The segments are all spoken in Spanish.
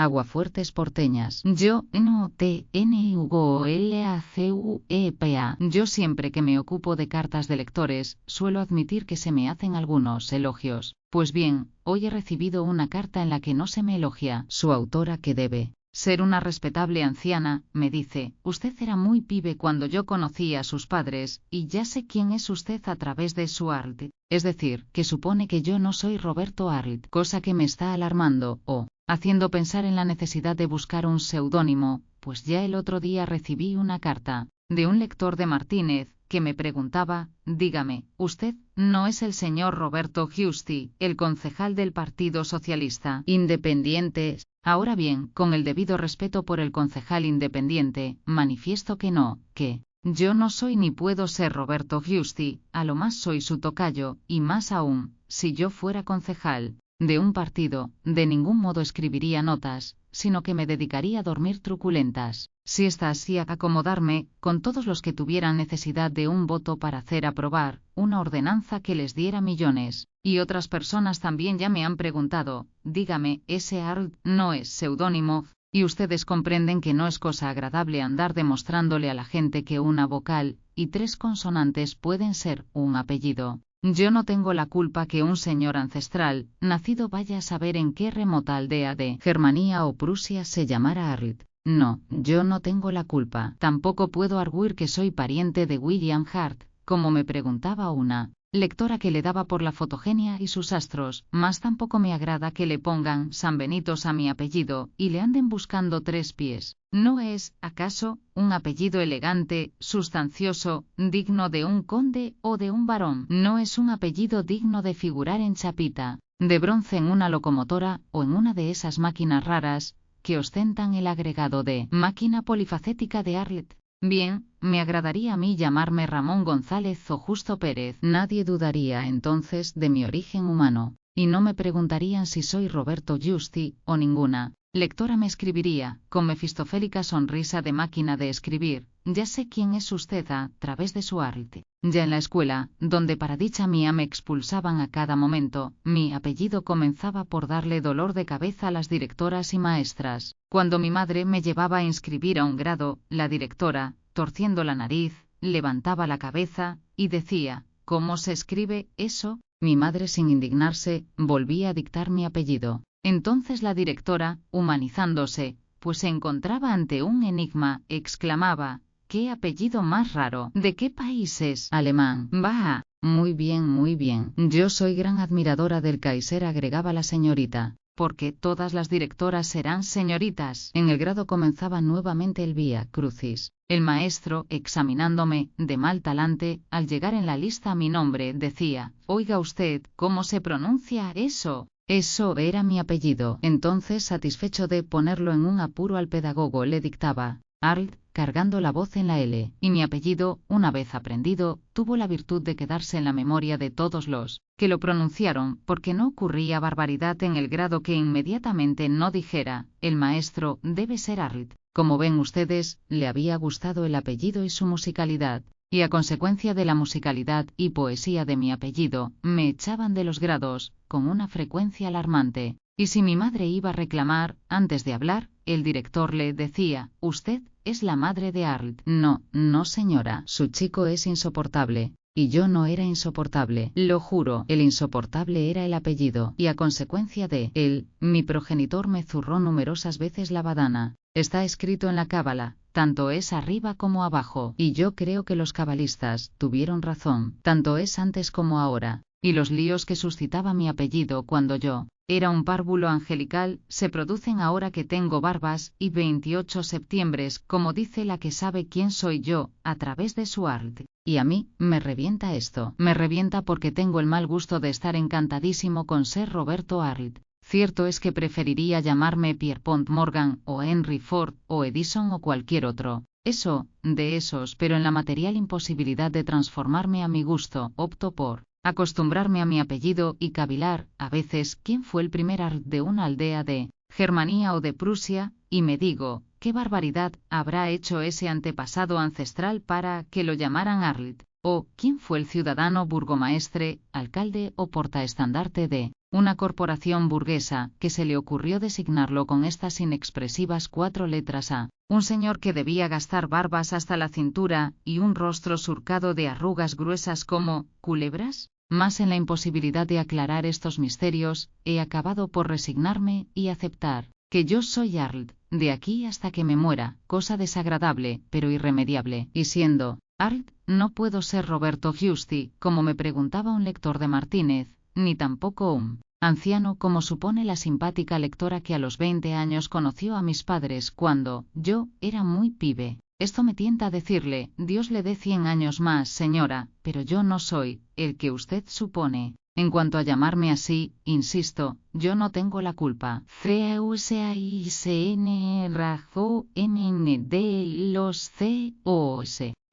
Aguafuertes porteñas. Yo, NOTNUGOLACUEPA. Yo siempre que me ocupo de cartas de lectores, suelo admitir que se me hacen algunos elogios. Pues bien, hoy he recibido una carta en la que no se me elogia. Su autora, que debe ser una respetable anciana, me dice: usted era muy pibe cuando yo conocí a sus padres, y ya sé quién es usted a través de su arte. Es decir, que supone que yo no soy Roberto Arlt, cosa que me está alarmando, o haciendo pensar en la necesidad de buscar un seudónimo, pues ya el otro día recibí una carta de un lector de Martínez, que me preguntaba: dígame, ¿usted no es el señor Roberto Giusti, el concejal del Partido Socialista Independiente? Ahora bien, con el debido respeto por el concejal independiente, manifiesto que no, que yo no soy ni puedo ser Roberto Giusti, a lo más soy su tocayo, y más aún, si yo fuera concejal de un partido, de ningún modo escribiría notas, sino que me dedicaría a dormir truculentas, siestas y a acomodarme con todos los que tuvieran necesidad de un voto para hacer aprobar una ordenanza que les diera millones. Y otras personas también ya me han preguntado: dígame, ese Arlt no es seudónimo, y ustedes comprenden que no es cosa agradable andar demostrándole a la gente que una vocal y 3 consonantes pueden ser un apellido. Yo no tengo la culpa que un señor ancestral, nacido vaya a saber en qué remota aldea de Germania o Prusia se llamara Arlt. No, yo no tengo la culpa. Tampoco puedo arguir que soy pariente de William Hart, como me preguntaba una lectora que le daba por la fotogenia y sus astros, mas tampoco me agrada que le pongan San Benitos a mi apellido y le anden buscando 3 pies. ¿No es, acaso, un apellido elegante, sustancioso, digno de un conde o de un barón? ¿No es un apellido digno de figurar en chapita de bronce en una locomotora o en una de esas máquinas raras que ostentan el agregado de máquina polifacética de Arlet? Bien, me agradaría a mí llamarme Ramón González o Justo Pérez. Nadie dudaría entonces de mi origen humano, y no me preguntarían si soy Roberto Giusti o ninguna lectora me escribiría, con mefistofélica sonrisa de máquina de escribir: ya sé quién es usted a través de su arte. Ya en la escuela, donde para dicha mía me expulsaban a cada momento, mi apellido comenzaba por darle dolor de cabeza a las directoras y maestras. Cuando mi madre me llevaba a inscribir a un grado, la directora, torciendo la nariz, levantaba la cabeza y decía: ¿cómo se escribe eso? Mi madre, sin indignarse, volvía a dictar mi apellido. Entonces la directora, humanizándose, pues se encontraba ante un enigma, exclamaba: ¡qué apellido más raro! ¿De qué país es? Alemán. Bah, muy bien, muy bien. Yo soy gran admiradora del Kaiser, agregaba la señorita, porque todas las directoras serán señoritas. En el grado comenzaba nuevamente el Vía Crucis. El maestro, examinándome de mal talante, al llegar en la lista mi nombre, decía: oiga usted, ¿cómo se pronuncia eso? Eso era mi apellido. Entonces, satisfecho de ponerlo en un apuro al pedagogo, le dictaba Arlt, cargando la voz en la L, y mi apellido, una vez aprendido, tuvo la virtud de quedarse en la memoria de todos los que lo pronunciaron, porque no ocurría barbaridad en el grado que inmediatamente no dijera: el maestro debe ser Arlt. Como ven ustedes, le había gustado el apellido y su musicalidad, y a consecuencia de la musicalidad y poesía de mi apellido, me echaban de los grados con una frecuencia alarmante. Y si mi madre iba a reclamar, antes de hablar, el director le decía: usted es la madre de Arlt. No, no señora, su chico es insoportable. Y yo no era insoportable, lo juro. El insoportable era el apellido, y a consecuencia de él, mi progenitor me zurró numerosas veces la badana. Está escrito en la cábala: tanto es arriba como abajo, y yo creo que los cabalistas tuvieron razón, tanto es antes como ahora. Y los líos que suscitaba mi apellido cuando yo era un párvulo angelical, se producen ahora que tengo barbas y 28 septiembres, como dice la que sabe quién soy yo, a través de su arte. Y a mí, me revienta esto. Me revienta porque tengo el mal gusto de estar encantadísimo con ser Roberto Arlt. Cierto es que preferiría llamarme Pierpont Morgan, o Henry Ford, o Edison o cualquier otro. Eso, de esos, pero en la material imposibilidad de transformarme a mi gusto, opto por acostumbrarme a mi apellido y cavilar, a veces, quién fue el primer Arlt de una aldea de Germania o de Prusia, y me digo: ¿qué barbaridad habrá hecho ese antepasado ancestral para que lo llamaran Arlt? O, ¿quién fue el ciudadano burgomaestre, alcalde o portaestandarte de una corporación burguesa, que se le ocurrió designarlo con estas inexpresivas 4 letras A. Un señor que debía gastar barbas hasta la cintura y un rostro surcado de arrugas gruesas como culebras. Más en la imposibilidad de aclarar estos misterios, he acabado por resignarme y aceptar que yo soy Arlt, de aquí hasta que me muera, cosa desagradable, pero irremediable, y siendo Arlt, no puedo ser Roberto Giusti, como me preguntaba un lector de Martínez, ni tampoco un anciano como supone la simpática lectora que a los 20 años conoció a mis padres cuando yo era muy pibe. Esto me tienta a decirle, Dios le dé 100 años más, señora, pero yo no soy el que usted supone. En cuanto a llamarme así, insisto, yo no tengo la culpa. CUSAICNRAJOND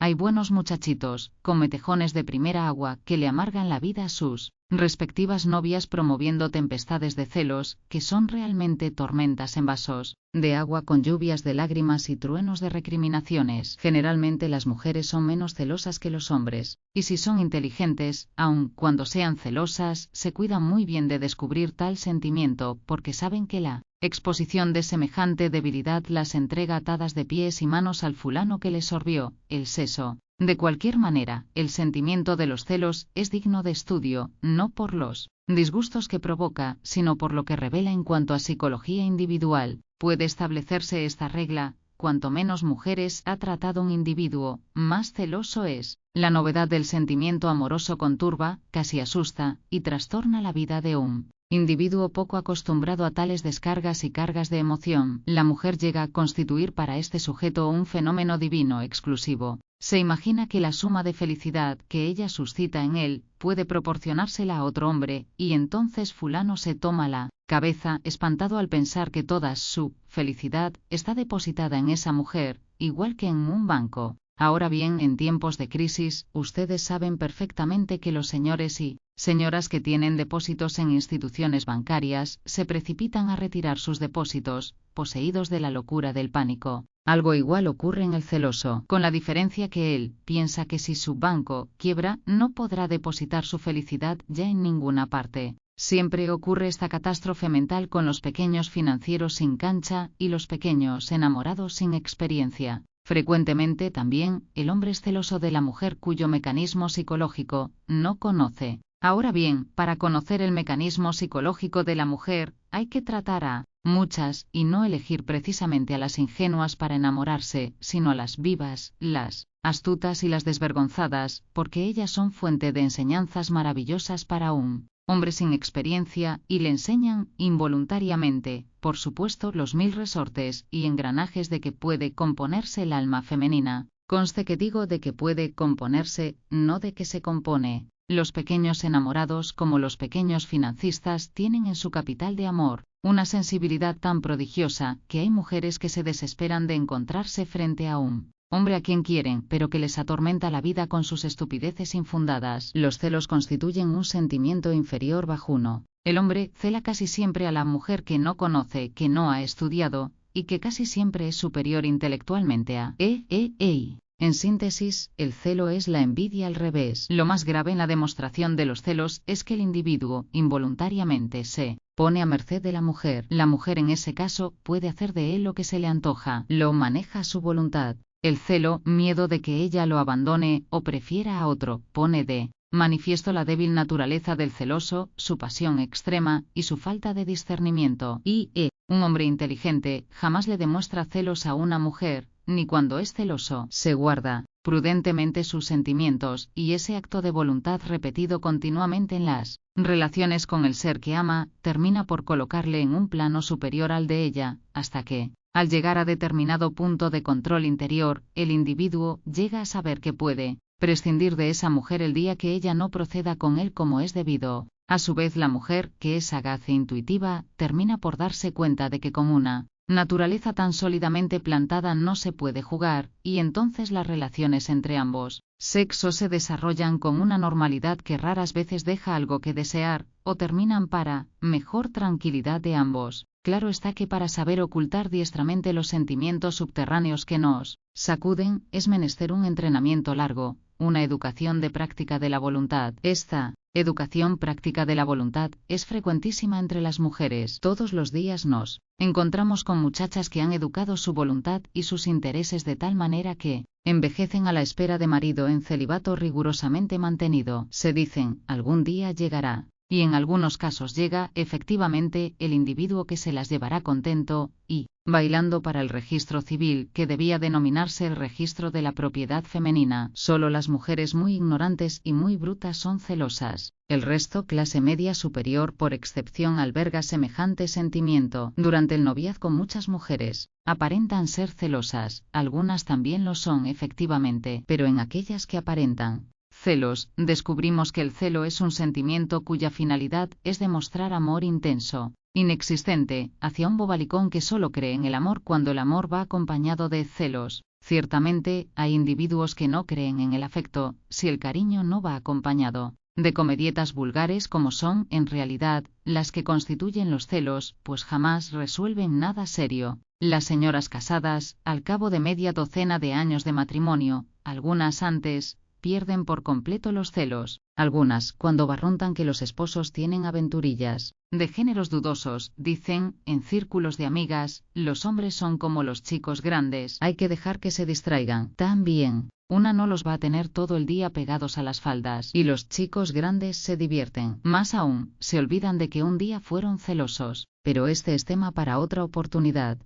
Hay buenos muchachitos, con metejones de primera agua, que le amargan la vida a sus respectivas novias promoviendo tempestades de celos, que son realmente tormentas en vasos de agua con lluvias de lágrimas y truenos de recriminaciones. Generalmente las mujeres son menos celosas que los hombres, y si son inteligentes, aun cuando sean celosas, se cuidan muy bien de descubrir tal sentimiento, porque saben que la exposición de semejante debilidad las entrega atadas de pies y manos al fulano que les sorbió el seso. De cualquier manera, el sentimiento de los celos es digno de estudio, no por los disgustos que provoca, sino por lo que revela en cuanto a psicología individual. Puede establecerse esta regla: cuanto menos mujeres ha tratado un individuo, más celoso es. La novedad del sentimiento amoroso conturba, casi asusta, y trastorna la vida de un individuo poco acostumbrado a tales descargas y cargas de emoción. La mujer llega a constituir para este sujeto un fenómeno divino exclusivo. Se imagina que la suma de felicidad que ella suscita en él puede proporcionársela a otro hombre, y entonces fulano se toma la cabeza, espantado al pensar que toda su felicidad está depositada en esa mujer, igual que en un banco. Ahora bien, en tiempos de crisis, ustedes saben perfectamente que los señores y señoras que tienen depósitos en instituciones bancarias se precipitan a retirar sus depósitos, poseídos de la locura del pánico. Algo igual ocurre en el celoso, con la diferencia que él piensa que si su banco quiebra, no podrá depositar su felicidad ya en ninguna parte. Siempre ocurre esta catástrofe mental con los pequeños financieros sin cancha y los pequeños enamorados sin experiencia. Frecuentemente también, el hombre es celoso de la mujer cuyo mecanismo psicológico no conoce. Ahora bien, para conocer el mecanismo psicológico de la mujer, hay que tratar a muchas, y no elegir precisamente a las ingenuas para enamorarse, sino a las vivas, las astutas y las desvergonzadas, porque ellas son fuente de enseñanzas maravillosas para un hombre sin experiencia, y le enseñan, involuntariamente, por supuesto, los 1000 resortes y engranajes de que puede componerse el alma femenina. Conste que digo de que puede componerse, no de que se compone. Los pequeños enamorados como los pequeños financistas tienen en su capital de amor una sensibilidad tan prodigiosa que hay mujeres que se desesperan de encontrarse frente a un hombre a quien quieren, pero que les atormenta la vida con sus estupideces infundadas. Los celos constituyen un sentimiento inferior bajuno. El hombre cela casi siempre a la mujer que no conoce, que no ha estudiado, y que casi siempre es superior intelectualmente a En síntesis, el celo es la envidia al revés. Lo más grave en la demostración de los celos es que el individuo, involuntariamente, se pone a merced de la mujer. La mujer en ese caso puede hacer de él lo que se le antoja, lo maneja a su voluntad. El celo, miedo de que ella lo abandone o prefiera a otro, pone de manifiesto la débil naturaleza del celoso, su pasión extrema y su falta de discernimiento. Un hombre inteligente jamás le demuestra celos a una mujer, ni cuando es celoso se guarda prudentemente sus sentimientos, y ese acto de voluntad repetido continuamente en las relaciones con el ser que ama, termina por colocarle en un plano superior al de ella, hasta que, al llegar a determinado punto de control interior, el individuo llega a saber que puede prescindir de esa mujer el día que ella no proceda con él como es debido. A su vez, la mujer, que es sagaz e intuitiva, termina por darse cuenta de que con una naturaleza tan sólidamente plantada no se puede jugar, y entonces las relaciones entre ambos sexos se desarrollan con una normalidad que raras veces deja algo que desear, o terminan para mejor tranquilidad de ambos. Claro está que para saber ocultar diestramente los sentimientos subterráneos que nos sacuden, es menester un entrenamiento largo, una educación de práctica de la voluntad. Esta educación práctica de la voluntad es frecuentísima entre las mujeres. Todos los días nos encontramos con muchachas que han educado su voluntad y sus intereses de tal manera que envejecen a la espera de marido en celibato rigurosamente mantenido. Se dicen, algún día llegará. Y en algunos casos llega, efectivamente, el individuo que se las llevará contento y bailando para el registro civil, que debía denominarse el registro de la propiedad femenina. Solo las mujeres muy ignorantes y muy brutas son celosas. El resto, clase media superior por excepción, alberga semejante sentimiento. Durante el noviazgo muchas mujeres aparentan ser celosas, algunas también lo son efectivamente, pero en aquellas que aparentan celos, descubrimos que el celo es un sentimiento cuya finalidad es demostrar amor intenso, inexistente, hacia un bobalicón que solo cree en el amor cuando el amor va acompañado de celos. Ciertamente, hay individuos que no creen en el afecto, si el cariño no va acompañado de comedietas vulgares como son, en realidad, las que constituyen los celos, pues jamás resuelven nada serio. Las señoras casadas, al cabo de media docena de años de matrimonio, algunas antes, pierden por completo los celos. Algunas, cuando barruntan que los esposos tienen aventurillas de géneros dudosos, dicen, en círculos de amigas, los hombres son como los chicos grandes, hay que dejar que se distraigan. También, una no los va a tener todo el día pegados a las faldas, y los chicos grandes se divierten. Más aún, se olvidan de que un día fueron celosos. Pero este es tema para otra oportunidad.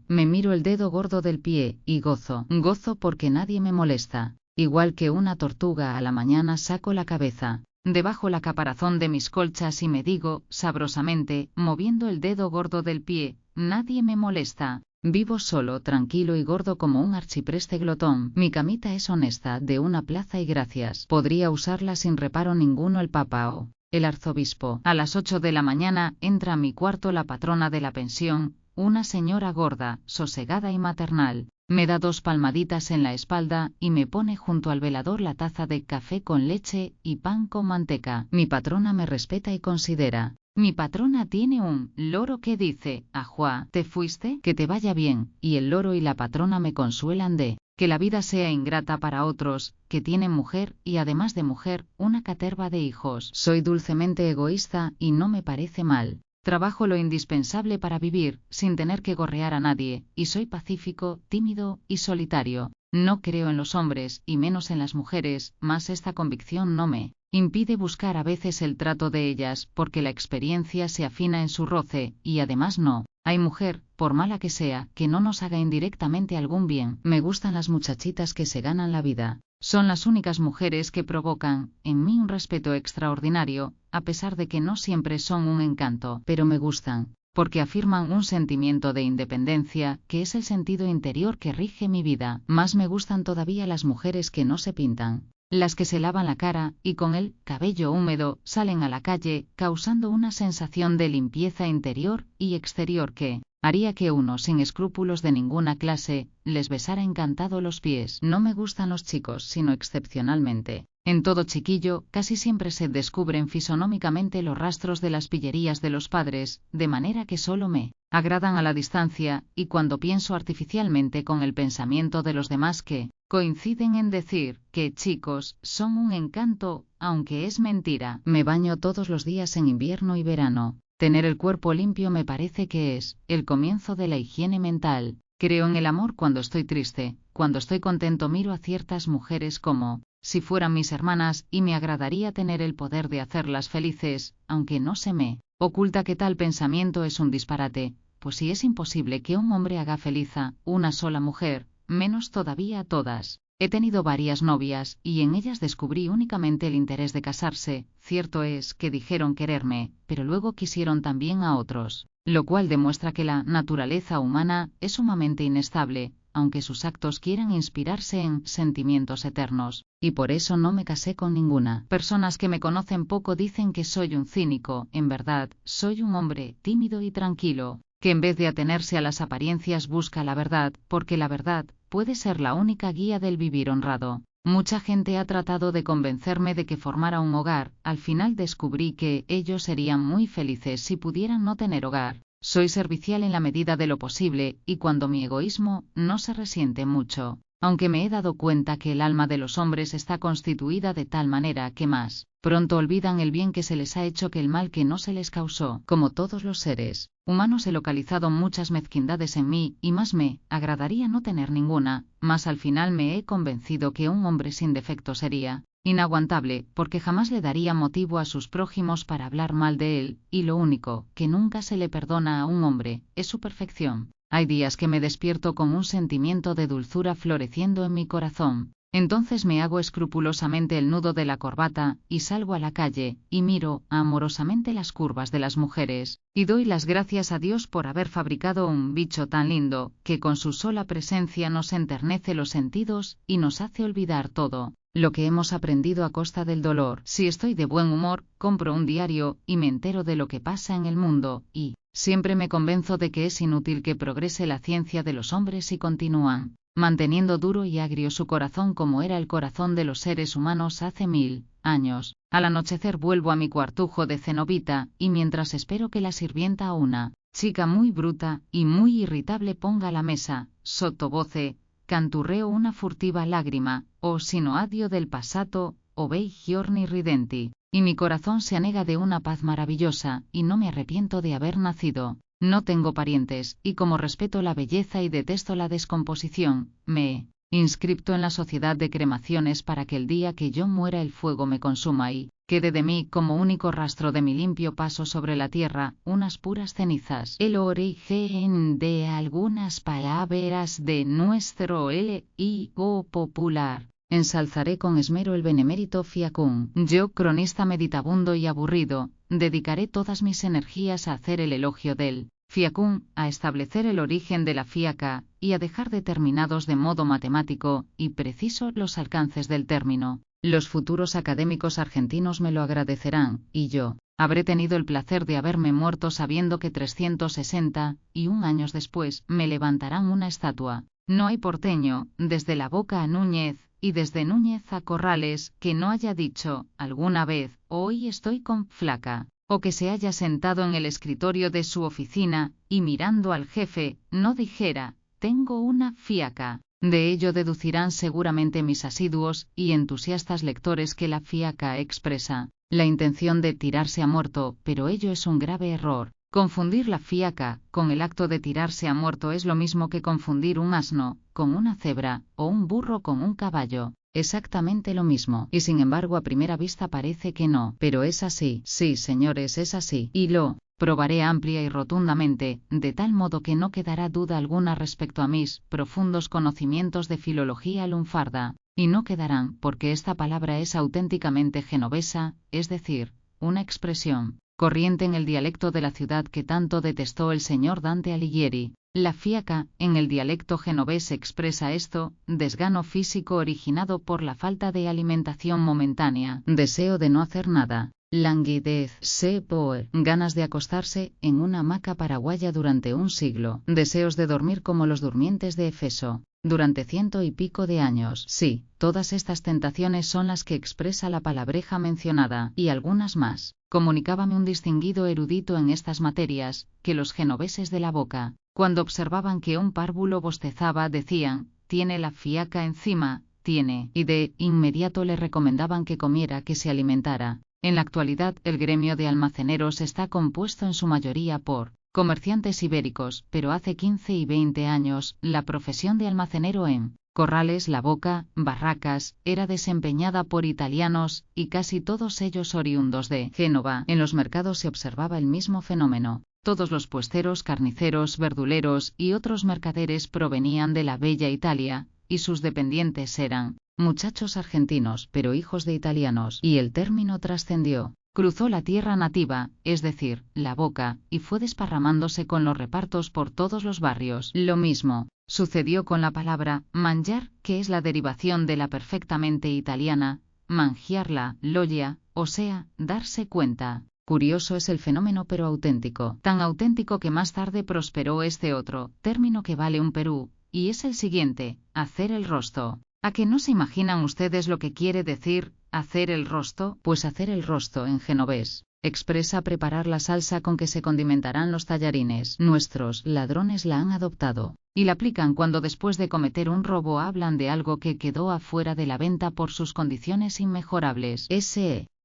Me miro el dedo gordo del pie, y gozo. Gozo porque nadie me molesta. Igual que una tortuga a la mañana saco la cabeza debajo la caparazón de mis colchas y me digo, sabrosamente, moviendo el dedo gordo del pie, nadie me molesta. Vivo solo, tranquilo y gordo como un arcipreste glotón. Mi camita es honesta, de una plaza y gracias. Podría usarla sin reparo ninguno el papa o el arzobispo. A las 8 de la mañana entra a mi cuarto la patrona de la pensión, una señora gorda, sosegada y maternal. Me da 2 palmaditas en la espalda y me pone junto al velador la taza de café con leche y pan con manteca. Mi patrona me respeta y considera. Mi patrona tiene un loro que dice, ajuá, ¿te fuiste? Que te vaya bien. Y el loro y la patrona me consuelan de que la vida sea ingrata para otros, que tienen mujer y además de mujer, una caterva de hijos. Soy dulcemente egoísta y no me parece mal. Trabajo lo indispensable para vivir, sin tener que gorrear a nadie, y soy pacífico, tímido y solitario. No creo en los hombres, y menos en las mujeres, mas esta convicción no me impide buscar a veces el trato de ellas, porque la experiencia se afina en su roce, y además no hay mujer, por mala que sea, que no nos haga indirectamente algún bien. Me gustan las muchachitas que se ganan la vida. Son las únicas mujeres que provocan en mí un respeto extraordinario, a pesar de que no siempre son un encanto, pero me gustan, porque afirman un sentimiento de independencia, que es el sentido interior que rige mi vida. Más me gustan todavía las mujeres que no se pintan, las que se lavan la cara, y con el cabello húmedo, salen a la calle, causando una sensación de limpieza interior y exterior que haría que uno, sin escrúpulos de ninguna clase, les besara encantado los pies. No me gustan los chicos, sino excepcionalmente. En todo chiquillo, casi siempre se descubren fisonómicamente los rastros de las pillerías de los padres, de manera que solo me agradan a la distancia, y cuando pienso artificialmente con el pensamiento de los demás que coinciden en decir que chicos son un encanto, aunque es mentira. Me baño todos los días en invierno y verano. Tener el cuerpo limpio me parece que es el comienzo de la higiene mental. Creo en el amor cuando estoy triste. Cuando estoy contento miro a ciertas mujeres como si fueran mis hermanas y me agradaría tener el poder de hacerlas felices, aunque no se me oculta que tal pensamiento es un disparate, pues si es imposible que un hombre haga feliz a una sola mujer, menos todavía a todas. He tenido varias novias, y en ellas descubrí únicamente el interés de casarse. Cierto es que dijeron quererme, pero luego quisieron también a otros, lo cual demuestra que la naturaleza humana es sumamente inestable, aunque sus actos quieran inspirarse en sentimientos eternos, y por eso no me casé con ninguna. Personas que me conocen poco dicen que soy un cínico. En verdad, soy un hombre tímido y tranquilo, que en vez de atenerse a las apariencias busca la verdad, porque la verdad puede ser la única guía del vivir honrado. Mucha gente ha tratado de convencerme de que formara un hogar. Al final descubrí que ellos serían muy felices si pudieran no tener hogar. Soy servicial en la medida de lo posible, y cuando mi egoísmo no se resiente mucho. Aunque me he dado cuenta que el alma de los hombres está constituida de tal manera que más pronto olvidan el bien que se les ha hecho que el mal que no se les causó. Como todos los seres humanos he localizado muchas mezquindades en mí, y más me agradaría no tener ninguna, mas al final me he convencido que un hombre sin defecto sería inaguantable, porque jamás le daría motivo a sus prójimos para hablar mal de él, y lo único que nunca se le perdona a un hombre es su perfección. Hay días que me despierto con un sentimiento de dulzura floreciendo en mi corazón. Entonces me hago escrupulosamente el nudo de la corbata, y salgo a la calle, y miro amorosamente las curvas de las mujeres, y doy las gracias a Dios por haber fabricado un bicho tan lindo, que con su sola presencia nos enternece los sentidos, y nos hace olvidar todo lo que hemos aprendido a costa del dolor. Si estoy de buen humor, compro un diario, y me entero de lo que pasa en el mundo, y siempre me convenzo de que es inútil que progrese la ciencia de los hombres si continúan manteniendo duro y agrio su corazón como era el corazón de los seres humanos hace 1000 años. Al anochecer vuelvo a mi cuartujo de cenobita, y mientras espero que la sirvienta, una chica muy bruta y muy irritable, ponga la mesa, sottovoce, canturreo una furtiva lágrima, o sino adio del passato, o bei giorni ridenti, y mi corazón se anega de una paz maravillosa, y no me arrepiento de haber nacido. No tengo parientes, y como respeto la belleza y detesto la descomposición, me he inscrito en la sociedad de cremaciones para que el día que yo muera el fuego me consuma y quede de mí como único rastro de mi limpio paso sobre la tierra, unas puras cenizas. El origen de algunas palabras de nuestro L.I.O. popular. Ensalzaré con esmero el benemérito fiacún. Yo, cronista meditabundo y aburrido, dedicaré todas mis energías a hacer el elogio del fiacún, a establecer el origen de la fiaca, y a dejar determinados de modo matemático y preciso los alcances del término. Los futuros académicos argentinos me lo agradecerán, y yo habré tenido el placer de haberme muerto sabiendo que 361 años después me levantarán una estatua. No hay porteño, desde La Boca a Núñez, y desde Núñez a Corrales, que no haya dicho alguna vez, hoy estoy con flaca, o que se haya sentado en el escritorio de su oficina, y mirando al jefe, no dijera, tengo una fiaca. De ello deducirán seguramente mis asiduos y entusiastas lectores que la fiaca expresa la intención de tirarse a muerto, pero ello es un grave error. Confundir la fiaca con el acto de tirarse a muerto es lo mismo que confundir un asno con una cebra, o un burro con un caballo. Exactamente lo mismo, y sin embargo a primera vista parece que no, pero es así. Sí, señores, es así, y lo probaré amplia y rotundamente, de tal modo que no quedará duda alguna respecto a mis profundos conocimientos de filología lunfarda, y no quedarán, porque esta palabra es auténticamente genovesa, es decir, una expresión corriente en el dialecto de la ciudad que tanto detestó el señor Dante Alighieri. La fiaca, en el dialecto genovés, expresa esto, desgano físico originado por la falta de alimentación momentánea, deseo de no hacer nada, languidez, sépore, ganas de acostarse en una hamaca paraguaya durante un siglo, deseos de dormir como los durmientes de Efeso, durante 100 y pico de años. Sí, todas estas tentaciones son las que expresa la palabreja mencionada, y algunas más. Comunicábame un distinguido erudito en estas materias, que los genoveses de La Boca, cuando observaban que un párvulo bostezaba, decían, tiene la fiaca encima, tiene, y de inmediato le recomendaban que comiera, que se alimentara. En la actualidad, el gremio de almaceneros está compuesto en su mayoría por comerciantes ibéricos, pero hace 15 y 20 años, la profesión de almacenero en Corrales, La Boca, Barracas, era desempeñada por italianos, y casi todos ellos oriundos de Génova. En los mercados se observaba el mismo fenómeno. Todos los puesteros, carniceros, verduleros y otros mercaderes provenían de la bella Italia, y sus dependientes eran muchachos argentinos, pero hijos de italianos, y el término trascendió. Cruzó la tierra nativa, es decir, La Boca, y fue desparramándose con los repartos por todos los barrios. Lo mismo sucedió con la palabra mangiar, que es la derivación de la perfectamente italiana mangiarla, loggia, o sea, darse cuenta. Curioso es el fenómeno, pero auténtico. Tan auténtico que más tarde prosperó este otro término que vale un Perú, y es el siguiente: hacer el rosto. ¿A que no se imaginan ustedes lo que quiere decir hacer el rosto? Pues hacer el rosto en genovés expresa preparar la salsa con que se condimentarán los tallarines. Nuestros ladrones la han adoptado y la aplican cuando después de cometer un robo hablan de algo que quedó afuera de la venta por sus condiciones inmejorables.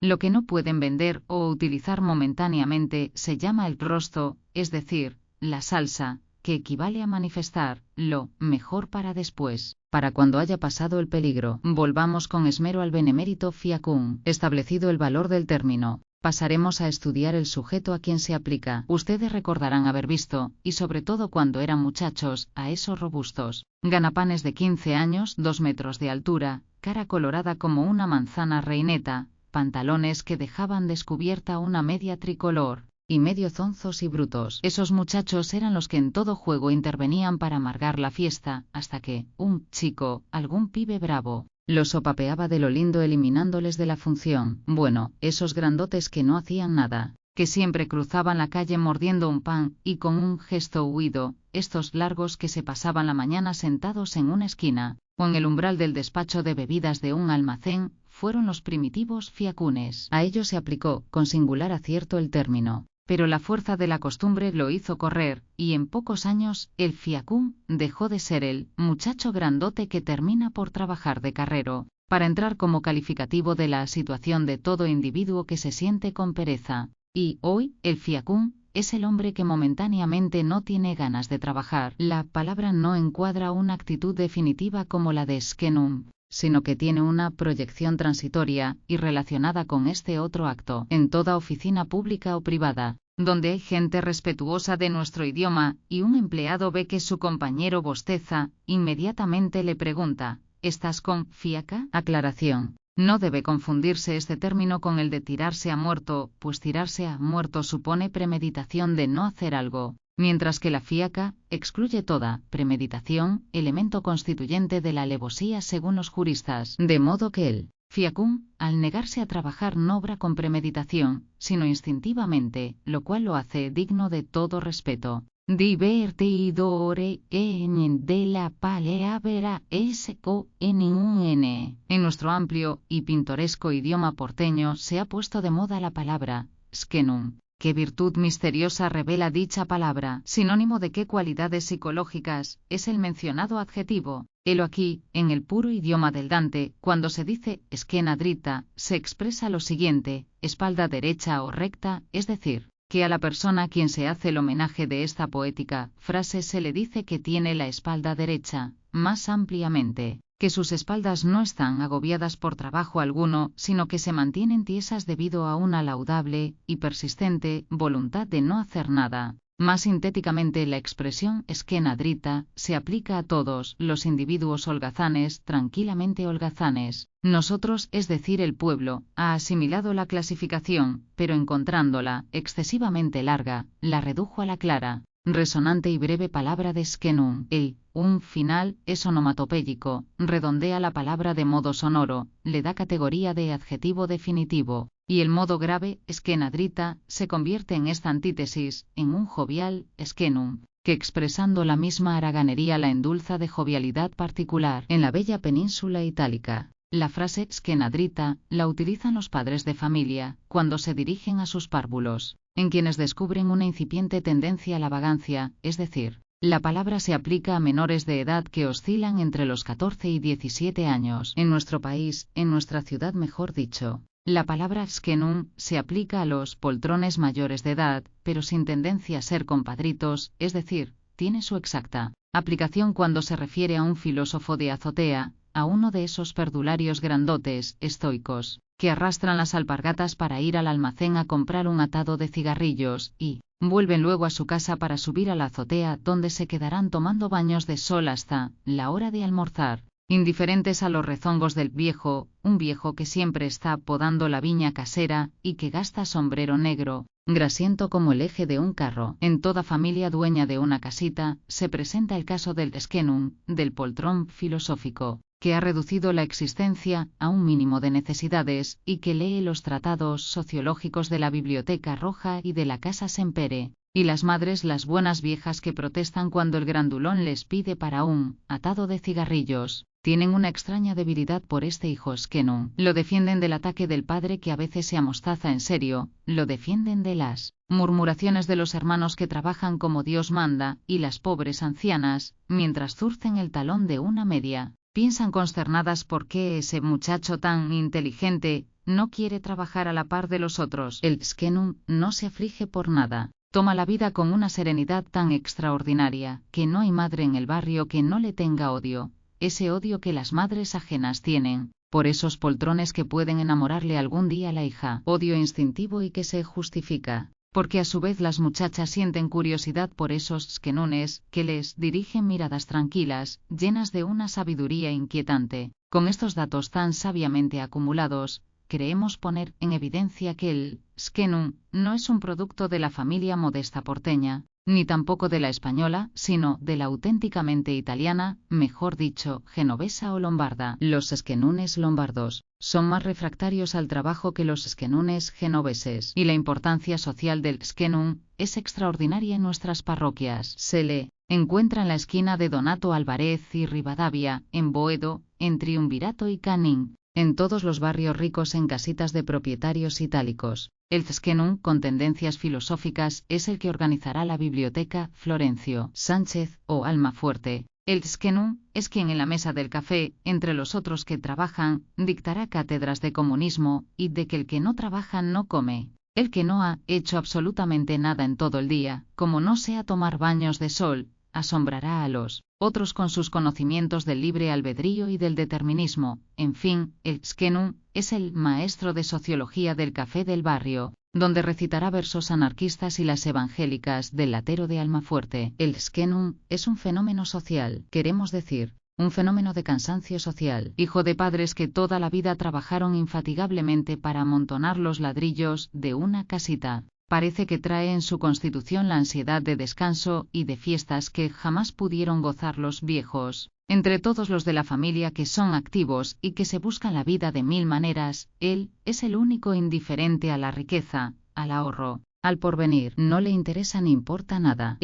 Lo que no pueden vender o utilizar momentáneamente se llama el rosto, es decir, la salsa, que equivale a manifestar lo mejor para después, para cuando haya pasado el peligro. Volvamos con esmero al benemérito fiacum. Establecido el valor del término, pasaremos a estudiar el sujeto a quien se aplica. Ustedes recordarán haber visto, y sobre todo cuando eran muchachos, a esos robustos ganapanes de 15 años, 2 metros de altura, cara colorada como una manzana reineta, pantalones que dejaban descubierta una media tricolor, y medio zonzos y brutos. Esos muchachos eran los que en todo juego intervenían para amargar la fiesta, hasta que un chico, algún pibe bravo, los sopapeaba de lo lindo eliminándoles de la función. Bueno, esos grandotes que no hacían nada, que siempre cruzaban la calle mordiendo un pan y con un gesto huido, estos largos que se pasaban la mañana sentados en una esquina, o en el umbral del despacho de bebidas de un almacén, fueron los primitivos fiacunes. A ellos se aplicó, con singular acierto, el término, pero la fuerza de la costumbre lo hizo correr, y en pocos años, el fiacún dejó de ser el muchacho grandote que termina por trabajar de carrero, para entrar como calificativo de la situación de todo individuo que se siente con pereza. Y hoy, el fiacún es el hombre que momentáneamente no tiene ganas de trabajar. La palabra no encuadra una actitud definitiva como la de skenum, sino que tiene una proyección transitoria y relacionada con este otro acto. En toda oficina pública o privada, donde hay gente respetuosa de nuestro idioma, y un empleado ve que su compañero bosteza, inmediatamente le pregunta, ¿estás con fiaca? Aclaración. No debe confundirse este término con el de tirarse a muerto, pues tirarse a muerto supone premeditación de no hacer algo, mientras que la fiaca excluye toda premeditación, elemento constituyente de la alevosía según los juristas. De modo que el fiacum, al negarse a trabajar, no obra con premeditación, sino instintivamente, lo cual lo hace digno de todo respeto. Divertidore en de la palabra SKNUN. En nuestro amplio y pintoresco idioma porteño se ha puesto de moda la palabra skenum. ¿Qué virtud misteriosa revela dicha palabra? Sinónimo de qué cualidades psicológicas es el mencionado adjetivo. Helo aquí, en el puro idioma del Dante, cuando se dice schiena dritta, se expresa lo siguiente: espalda derecha o recta, es decir, que a la persona a quien se hace el homenaje de esta poética frase se le dice que tiene la espalda derecha. Más ampliamente, que sus espaldas no están agobiadas por trabajo alguno, sino que se mantienen tiesas debido a una laudable y persistente voluntad de no hacer nada. Más sintéticamente, la expresión schiena dritta se aplica a todos los individuos holgazanes, tranquilamente holgazanes. Nosotros, es decir, el pueblo, ha asimilado la clasificación, pero encontrándola excesivamente larga, la redujo a la clara, resonante y breve palabra de skenum. Un final es onomatopéyico, redondea la palabra de modo sonoro, le da categoría de adjetivo definitivo, y el modo grave, schiena dritta, se convierte en esta antítesis, en un jovial skenum, que expresando la misma haraganería la endulza de jovialidad particular. En la bella península itálica, la frase schiena dritta la utilizan los padres de familia cuando se dirigen a sus párvulos, en quienes descubren una incipiente tendencia a la vagancia, es decir, la palabra se aplica a menores de edad que oscilan entre los 14 y 17 años. En nuestro país, en nuestra ciudad mejor dicho, la palabra skenum se aplica a los poltrones mayores de edad, pero sin tendencia a ser compadritos, es decir, tiene su exacta aplicación cuando se refiere a un filósofo de azotea, a uno de esos perdularios grandotes, estoicos, que arrastran las alpargatas para ir al almacén a comprar un atado de cigarrillos, y vuelven luego a su casa para subir a la azotea, donde se quedarán tomando baños de sol hasta la hora de almorzar, indiferentes a los rezongos del viejo, un viejo que siempre está podando la viña casera, y que gasta sombrero negro, grasiento como el eje de un carro. En toda familia dueña de una casita, se presenta el caso del skenum, del poltrón filosófico, que ha reducido la existencia a un mínimo de necesidades, y que lee los tratados sociológicos de la Biblioteca Roja y de la Casa Sempere, y las madres, las buenas viejas que protestan cuando el grandulón les pide para un atado de cigarrillos, tienen una extraña debilidad por este hijo Skenung. Lo defienden del ataque del padre que a veces se amostaza en serio, lo defienden de las murmuraciones de los hermanos que trabajan como Dios manda, y las pobres ancianas, mientras zurcen el talón de una media, piensan consternadas por qué ese muchacho tan inteligente no quiere trabajar a la par de los otros. El Skenung no se aflige por nada. Toma la vida con una serenidad tan extraordinaria, que no hay madre en el barrio que no le tenga odio, ese odio que las madres ajenas tienen, por esos poltrones que pueden enamorarle algún día a la hija, odio instintivo y que se justifica, porque a su vez las muchachas sienten curiosidad por esos Skenungs que les dirigen miradas tranquilas, llenas de una sabiduría inquietante. Con estos datos tan sabiamente acumulados, queremos poner en evidencia que el Skenung no es un producto de la familia modesta porteña, ni tampoco de la española, sino de la auténticamente italiana, mejor dicho, genovesa o lombarda. Los Skenungs lombardos son más refractarios al trabajo que los Skenungs genoveses, y la importancia social del Skenung es extraordinaria en nuestras parroquias. Se le encuentra en la esquina de Donato Álvarez y Rivadavia, en Boedo, en Triunvirato y Canning, en todos los barrios ricos en casitas de propietarios itálicos. El Skenung, con tendencias filosóficas, es el que organizará la biblioteca Florencio Sánchez o Almafuerte. El Skenung es quien en la mesa del café, entre los otros que trabajan, dictará cátedras de comunismo y de que el que no trabaja no come. El que no ha hecho absolutamente nada en todo el día, como no sea tomar baños de sol, asombrará a los otros con sus conocimientos del libre albedrío y del determinismo. En fin, el Skenung es el maestro de sociología del café del barrio, donde recitará versos anarquistas y las evangélicas del latero de Almafuerte. El Skenung es un fenómeno social, queremos decir, un fenómeno de cansancio social, hijo de padres que toda la vida trabajaron infatigablemente para amontonar los ladrillos de una casita. Parece que trae en su constitución la ansiedad de descanso y de fiestas que jamás pudieron gozar los viejos. Entre todos los de la familia que son activos y que se buscan la vida de mil maneras, él es el único indiferente a la riqueza, al ahorro, al porvenir. No le interesa ni importa nada.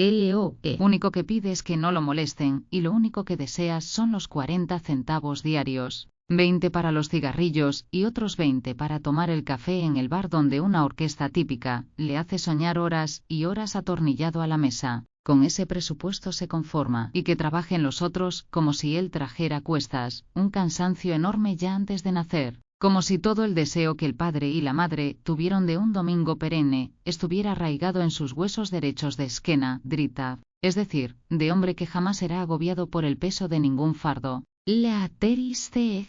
Único que pide es que no lo molesten, y lo único que desea son los 40 centavos diarios. 20 para los cigarrillos y otros 20 para tomar el café en el bar donde una orquesta típica le hace soñar horas y horas atornillado a la mesa. Con ese presupuesto se conforma, y que trabajen los otros como si él trajera a cuestas un cansancio enorme ya antes de nacer, como si todo el deseo que el padre y la madre tuvieron de un domingo perenne estuviera arraigado en sus huesos derechos de Skena, Drita, es decir, de hombre que jamás será agobiado por el peso de ningún fardo. La teriste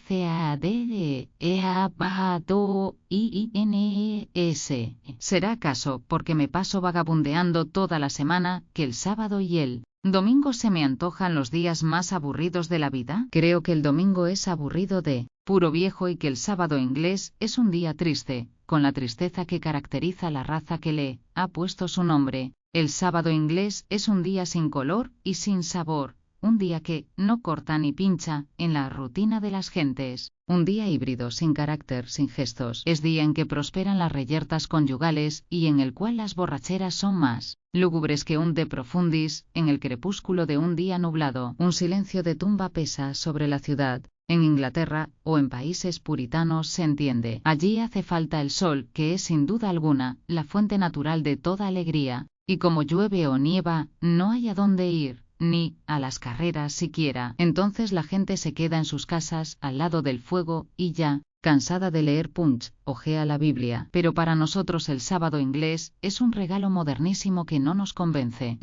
¿Será acaso porque me paso vagabundeando toda la semana que el sábado y el domingo se me antojan los días más aburridos de la vida? Creo que el domingo es aburrido de puro viejo y que el sábado inglés es un día triste, con la tristeza que caracteriza la raza que le ha puesto su nombre. El sábado inglés es un día sin color y sin sabor. Un día que no corta ni pincha en la rutina de las gentes, un día híbrido sin carácter, sin gestos. Es día en que prosperan las reyertas conyugales y en el cual las borracheras son más lúgubres que un de profundis, en el crepúsculo de un día nublado. Un silencio de tumba pesa sobre la ciudad. En Inglaterra o en países puritanos se entiende. Allí hace falta el sol, que es sin duda alguna la fuente natural de toda alegría, y como llueve o nieva, no hay a dónde ir, ni a las carreras siquiera. Entonces la gente se queda en sus casas al lado del fuego y ya, cansada de leer Punch, hojea la Biblia. Pero para nosotros el sábado inglés es un regalo modernísimo que no nos convence.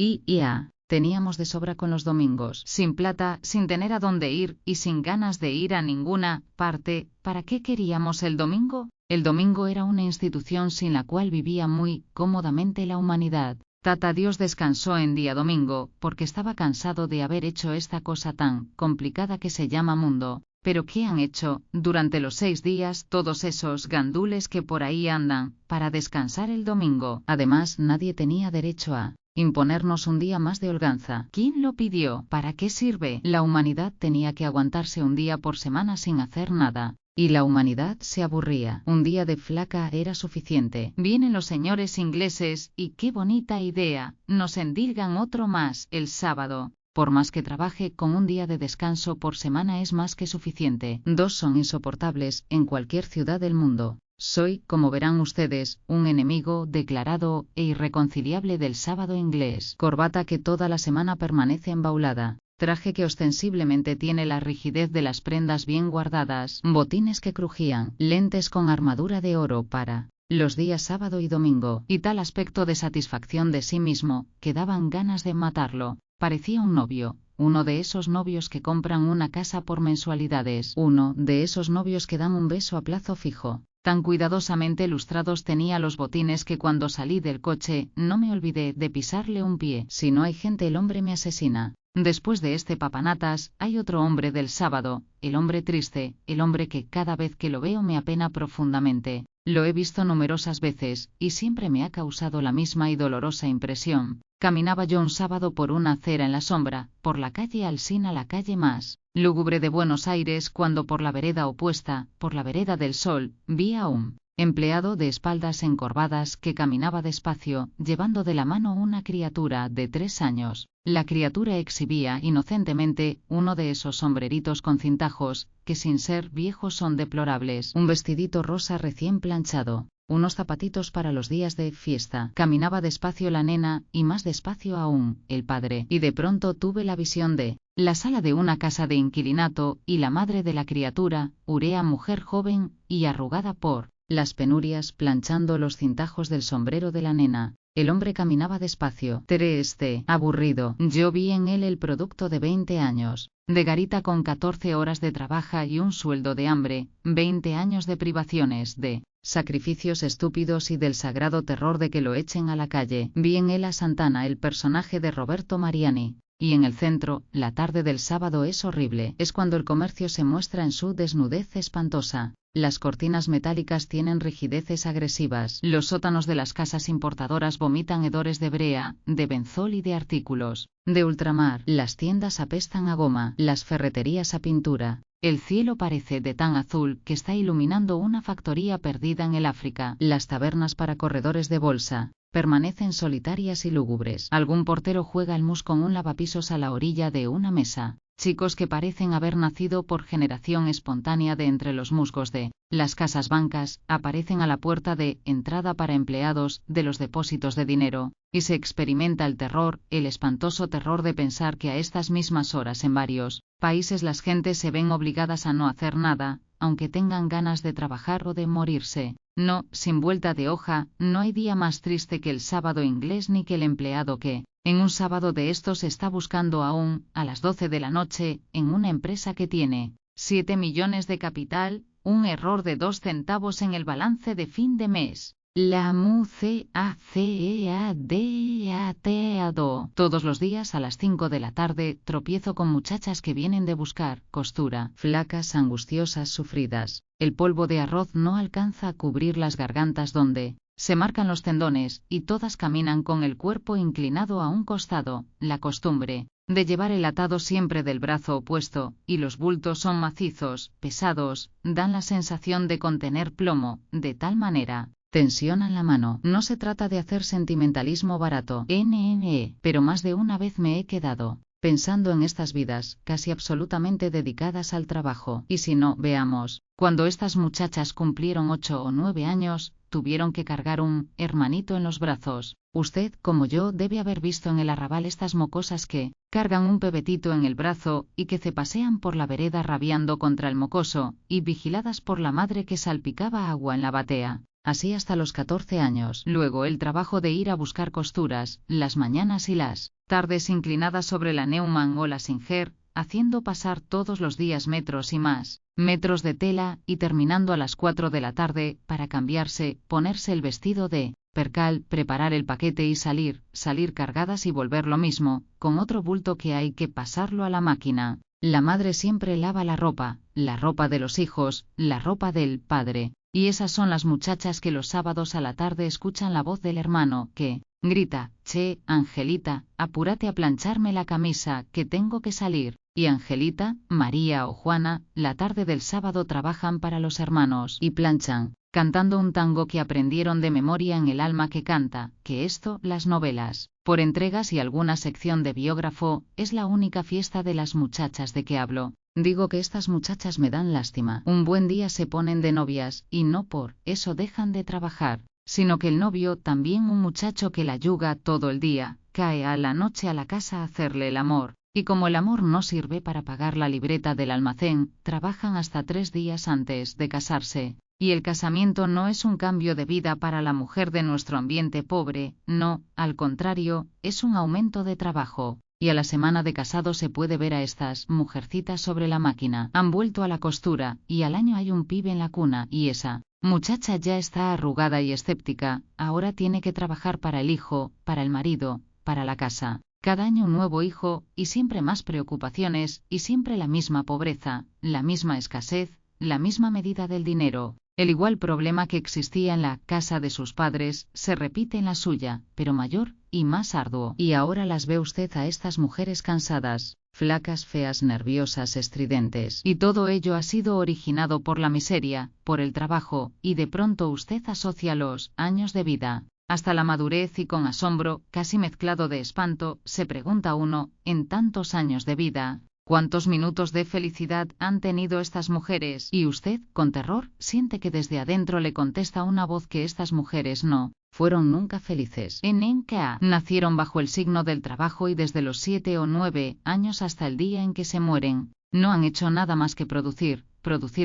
Teníamos de sobra con los domingos, sin plata, sin tener a dónde ir y sin ganas de ir a ninguna parte. ¿Para qué queríamos el domingo? El domingo era una institución sin la cual vivía muy cómodamente la humanidad. Tata Dios descansó en día domingo, porque estaba cansado de haber hecho esta cosa tan complicada que se llama mundo. Pero ¿qué han hecho durante los 6 días todos esos gandules que por ahí andan, para descansar el domingo? Además, nadie tenía derecho a imponernos un día más de holganza. ¿Quién lo pidió? ¿Para qué sirve? La humanidad tenía que aguantarse un día por semana sin hacer nada. Y la humanidad se aburría. Un día de flaca era suficiente. Vienen los señores ingleses y qué bonita idea, nos endilgan otro más el sábado. Por más que trabaje, con un día de descanso por semana es más que suficiente. 2 son insoportables en cualquier ciudad del mundo. Soy, como verán ustedes, un enemigo declarado e irreconciliable del sábado inglés. Corbata que toda la semana permanece embaulada. Traje que ostensiblemente tiene la rigidez de las prendas bien guardadas. Botines que crujían. Lentes con armadura de oro para los días sábado y domingo. Y tal aspecto de satisfacción de sí mismo, que daban ganas de matarlo. Parecía un novio. Uno de esos novios que compran una casa por mensualidades. Uno de esos novios que dan un beso a plazo fijo. Tan cuidadosamente lustrados tenía los botines que cuando salí del coche no me olvidé de pisarle un pie. Si no hay gente, el hombre me asesina. Después de este papanatas, hay otro hombre del sábado, el hombre triste, el hombre que cada vez que lo veo me apena profundamente. Lo he visto numerosas veces, y siempre me ha causado la misma y dolorosa impresión. Caminaba yo un sábado por una acera en la sombra, por la calle Alsina, la calle más lúgubre de Buenos Aires, cuando por la vereda opuesta, por la vereda del Sol, vi a un empleado de espaldas encorvadas que caminaba despacio, llevando de la mano una criatura de 3 años. La criatura exhibía inocentemente uno de esos sombreritos con cintajos, que sin ser viejos son deplorables, un vestidito rosa recién planchado, unos zapatitos para los días de fiesta. Caminaba despacio la nena, y más despacio aún, el padre, y de pronto tuve la visión de la sala de una casa de inquilinato, y la madre de la criatura, urea mujer joven y arrugada por las penurias, planchando los cintajos del sombrero de la nena. El hombre caminaba despacio, triste, aburrido. Yo vi en él el producto de 20 años de garita con 14 horas de trabajo y un sueldo de hambre, 20 años de privaciones, de sacrificios estúpidos y del sagrado terror de que lo echen a la calle. Vi en él a Santana, el personaje de Roberto Mariani. Y en el centro, la tarde del sábado es horrible. Es cuando el comercio se muestra en su desnudez espantosa. Las cortinas metálicas tienen rigideces agresivas. Los sótanos de las casas importadoras vomitan hedores de brea, de benzol y de artículos de ultramar. Las tiendas apestan a goma, las ferreterías a pintura. El cielo parece de tan azul que está iluminando una factoría perdida en el África. Las tabernas para corredores de bolsa permanecen solitarias y lúgubres. Algún portero juega al mus con un lavapisos a la orilla de una mesa. Chicos que parecen haber nacido por generación espontánea de entre los musgos de las casas bancas, aparecen a la puerta de entrada para empleados de los depósitos de dinero, y se experimenta el terror, el espantoso terror de pensar que a estas mismas horas en varios países las gentes se ven obligadas a no hacer nada, aunque tengan ganas de trabajar o de morirse. No, sin vuelta de hoja, no hay día más triste que el sábado inglés ni que el empleado que, en un sábado de estos está buscando aún, a las 12 de la noche, en una empresa que tiene 7 millones de capital, un error de 2 centavos en el balance de fin de mes. La muceaceadeateado. Todos los días a las 5 de la tarde tropiezo con muchachas que vienen de buscar costura, flacas, angustiosas, sufridas. El polvo de arroz no alcanza a cubrir las gargantas donde se marcan los tendones, y todas caminan con el cuerpo inclinado a un costado. La costumbre de llevar el atado siempre del brazo opuesto, y los bultos son macizos, pesados, dan la sensación de contener plomo, de tal manera tensionan la mano. No se trata de hacer sentimentalismo barato, pero más de una vez me he quedado pensando en estas vidas, casi absolutamente dedicadas al trabajo. Y si no, veamos, cuando estas muchachas cumplieron 8 o 9 años, tuvieron que cargar un hermanito en los brazos. Usted, como yo, debe haber visto en el arrabal estas mocosas que cargan un pebetito en el brazo y que se pasean por la vereda rabiando contra el mocoso, y vigiladas por la madre que salpicaba agua en la batea. Así hasta los 14 años. Luego el trabajo de ir a buscar costuras, las mañanas y las tardes inclinadas sobre la Neumann o la Singer, haciendo pasar todos los días metros y más metros de tela, y terminando a las 4 de la tarde, para cambiarse, ponerse el vestido de percal, preparar el paquete y salir cargadas y volver lo mismo, con otro bulto que hay que pasarlo a la máquina. La madre siempre lava la ropa de los hijos, la ropa del padre. Y esas son las muchachas que los sábados a la tarde escuchan la voz del hermano, que grita: «Che, Angelita, apúrate a plancharme la camisa, que tengo que salir». Y Angelita, María o Juana, la tarde del sábado trabajan para los hermanos y planchan, cantando un tango que aprendieron de memoria en el alma que canta, que esto, las novelas por entregas y alguna sección de biógrafo, es la única fiesta de las muchachas de que hablo. Digo que estas muchachas me dan lástima. Un buen día se ponen de novias, y no por eso dejan de trabajar, sino que el novio, también un muchacho que la yuga todo el día, cae a la noche a la casa a hacerle el amor, y como el amor no sirve para pagar la libreta del almacén, trabajan hasta 3 días antes de casarse. Y el casamiento no es un cambio de vida para la mujer de nuestro ambiente pobre, no, al contrario, es un aumento de trabajo. Y a la semana de casado se puede ver a estas mujercitas sobre la máquina. Han vuelto a la costura, y al año hay un pibe en la cuna, y esa muchacha ya está arrugada y escéptica, ahora tiene que trabajar para el hijo, para el marido, para la casa. Cada año un nuevo hijo, y siempre más preocupaciones, y siempre la misma pobreza, la misma escasez, la misma medida del dinero. El igual problema que existía en la casa de sus padres se repite en la suya, pero mayor y más arduo. Y ahora las ve usted a estas mujeres cansadas, flacas, feas, nerviosas, estridentes. Y todo ello ha sido originado por la miseria, por el trabajo, y de pronto usted asocia los años de vida hasta la madurez y con asombro, casi mezclado de espanto, se pregunta uno, en tantos años de vida, ¿cuántos minutos de felicidad han tenido estas mujeres? Y usted, con terror, siente que desde adentro le contesta una voz que estas mujeres no fueron nunca felices. En que nacieron bajo el signo del trabajo y desde los 7 o 9 años hasta el día en que se mueren, no han hecho nada más que producir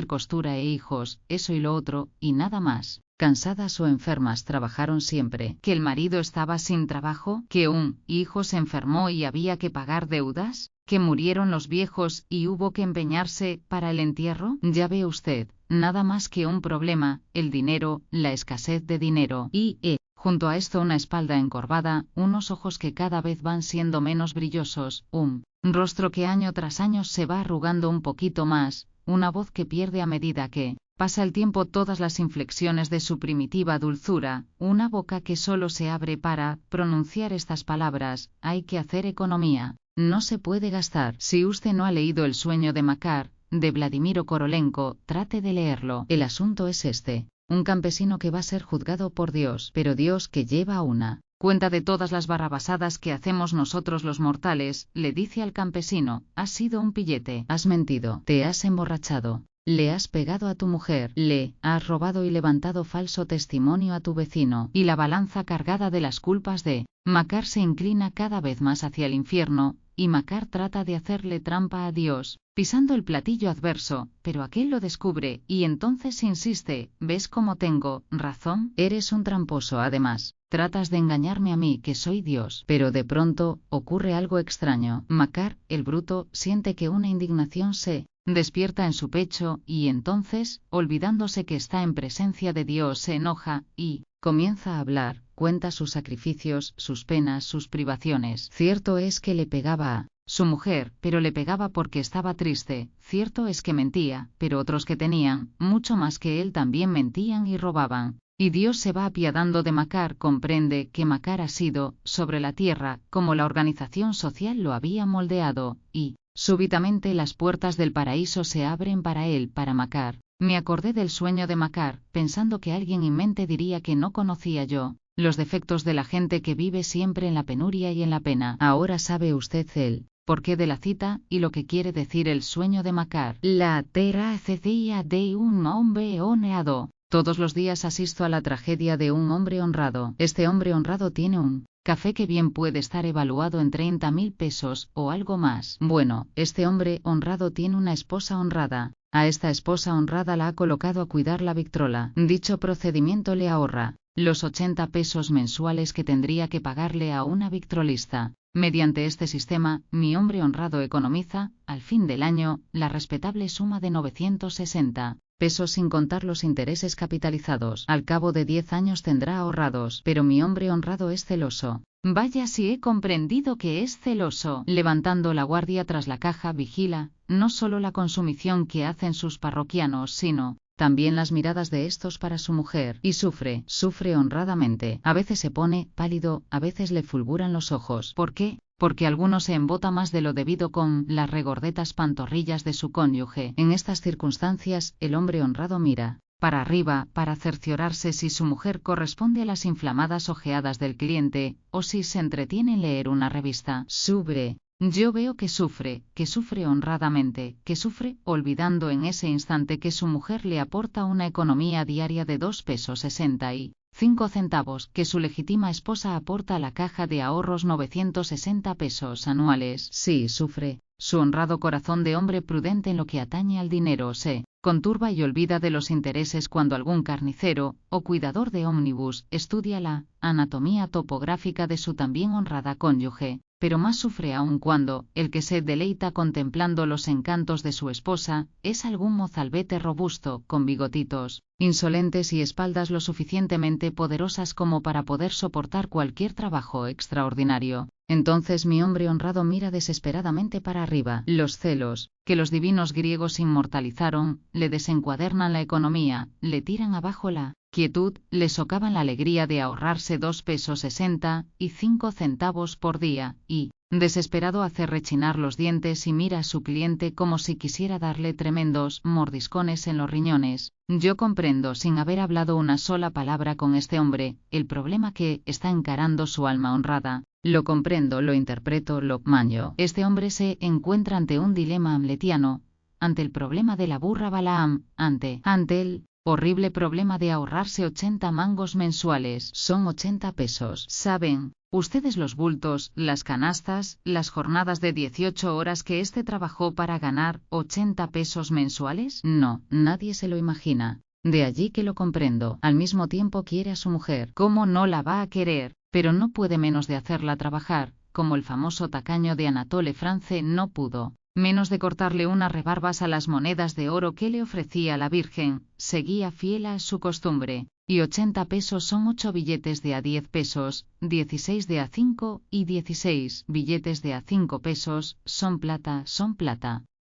costura e hijos, eso y lo otro, y nada más. Cansadas o enfermas trabajaron siempre. Que el marido estaba sin trabajo, que un hijo se enfermó y había que pagar deudas, que murieron los viejos y hubo que empeñarse para el entierro. Ya ve usted, nada más que un problema, el dinero, la escasez de dinero. Y junto a esto una espalda encorvada, unos ojos que cada vez van siendo menos brillosos, un rostro que año tras año se va arrugando un poquito más, una voz que pierde a medida que pasa el tiempo todas las inflexiones de su primitiva dulzura, una boca que solo se abre para pronunciar estas palabras, hay que hacer economía, no se puede gastar. Si usted no ha leído El sueño de Makar, de Vladimiro Korolenko, trate de leerlo. El asunto es este, un campesino que va a ser juzgado por Dios, pero Dios que lleva una cuenta de todas las barrabasadas que hacemos nosotros los mortales, le dice al campesino, has sido un pillete, has mentido, te has emborrachado, le has pegado a tu mujer, le has robado y levantado falso testimonio a tu vecino, y la balanza cargada de las culpas de Makar se inclina cada vez más hacia el infierno, y Makar trata de hacerle trampa a Dios, pisando el platillo adverso, pero aquel lo descubre, y entonces insiste, ¿ves cómo tengo razón? Eres un tramposo además. Tratas de engañarme a mí que soy Dios. Pero de pronto, ocurre algo extraño. Makar, el bruto, siente que una indignación se despierta en su pecho, y entonces, olvidándose que está en presencia de Dios, se enoja, y comienza a hablar, cuenta sus sacrificios, sus penas, sus privaciones. Cierto es que le pegaba a su mujer, pero le pegaba porque estaba triste. Cierto es que mentía, pero otros que tenían mucho más que él también mentían y robaban. Y Dios se va apiadando de Makar, comprende que Makar ha sido, sobre la tierra, como la organización social lo había moldeado, y súbitamente las puertas del paraíso se abren para él, para Makar. Me acordé del sueño de Makar, pensando que alguien en mente diría que no conocía yo los defectos de la gente que vive siempre en la penuria y en la pena. Ahora sabe usted el porqué de la cita, y lo que quiere decir el sueño de Makar. La tragedia de un hombre honrado. Todos los días asisto a la tragedia de un hombre honrado. Este hombre honrado tiene un café que bien puede estar evaluado en 30.000 pesos, o algo más. Bueno, este hombre honrado tiene una esposa honrada. A esta esposa honrada la ha colocado a cuidar la victrola. Dicho procedimiento le ahorra los 80 pesos mensuales que tendría que pagarle a una victrolista. Mediante este sistema, mi hombre honrado economiza, al fin del año, la respetable suma de 960 pesos sin contar los intereses capitalizados. Al cabo de 10 años tendrá ahorrados, pero mi hombre honrado es celoso. Vaya si he comprendido que es celoso. Levantando la guardia tras la caja vigila, no solo la consumición que hacen sus parroquianos, sino también las miradas de estos para su mujer, y sufre honradamente. A veces se pone pálido, a veces le fulguran los ojos. ¿Por qué? Porque alguno se embota más de lo debido con las regordetas pantorrillas de su cónyuge. En estas circunstancias, el hombre honrado mira para arriba, para cerciorarse si su mujer corresponde a las inflamadas ojeadas del cliente, o si se entretiene en leer una revista. Sufre. Yo veo que sufre honradamente, que sufre olvidando en ese instante que su mujer le aporta una economía diaria de 2,65 pesos, que su legítima esposa aporta a la caja de ahorros 960 pesos anuales. Sí, sufre. Su honrado corazón de hombre prudente en lo que atañe al dinero se conturba y olvida de los intereses cuando algún carnicero o cuidador de ómnibus estudia la anatomía topográfica de su también honrada cónyuge. Pero más sufre aún cuando el que se deleita contemplando los encantos de su esposa es algún mozalbete robusto, con bigotitos insolentes y espaldas lo suficientemente poderosas como para poder soportar cualquier trabajo extraordinario. Entonces mi hombre honrado mira desesperadamente para arriba. Los celos, que los divinos griegos inmortalizaron, le desencuadernan la economía, le tiran abajo la quietud, le socavan la alegría de ahorrarse 2,65 pesos por día, y, desesperado, hace rechinar los dientes y mira a su cliente como si quisiera darle tremendos mordiscones en los riñones. Yo comprendo, sin haber hablado una sola palabra con este hombre, el problema que está encarando su alma honrada. Lo comprendo, lo interpreto, lo maño. Este hombre se encuentra ante un dilema hamletiano, ante el problema de la burra Balaam, ante el horrible problema de ahorrarse 80 mangos mensuales. Son 80 pesos. ¿Saben ustedes los bultos, las canastas, las jornadas de 18 horas que este trabajó para ganar 80 pesos mensuales? No, nadie se lo imagina. De allí que lo comprendo. Al mismo tiempo quiere a su mujer. ¿Cómo no la va a querer? Pero no puede menos de hacerla trabajar, como el famoso tacaño de Anatole France no pudo menos de cortarle unas rebarbas a las monedas de oro que le ofrecía la Virgen. Seguía fiel a su costumbre, y 80 pesos son 8 billetes de a 10 pesos, 16 de a 5 y 16 billetes de a 5 pesos, son plata.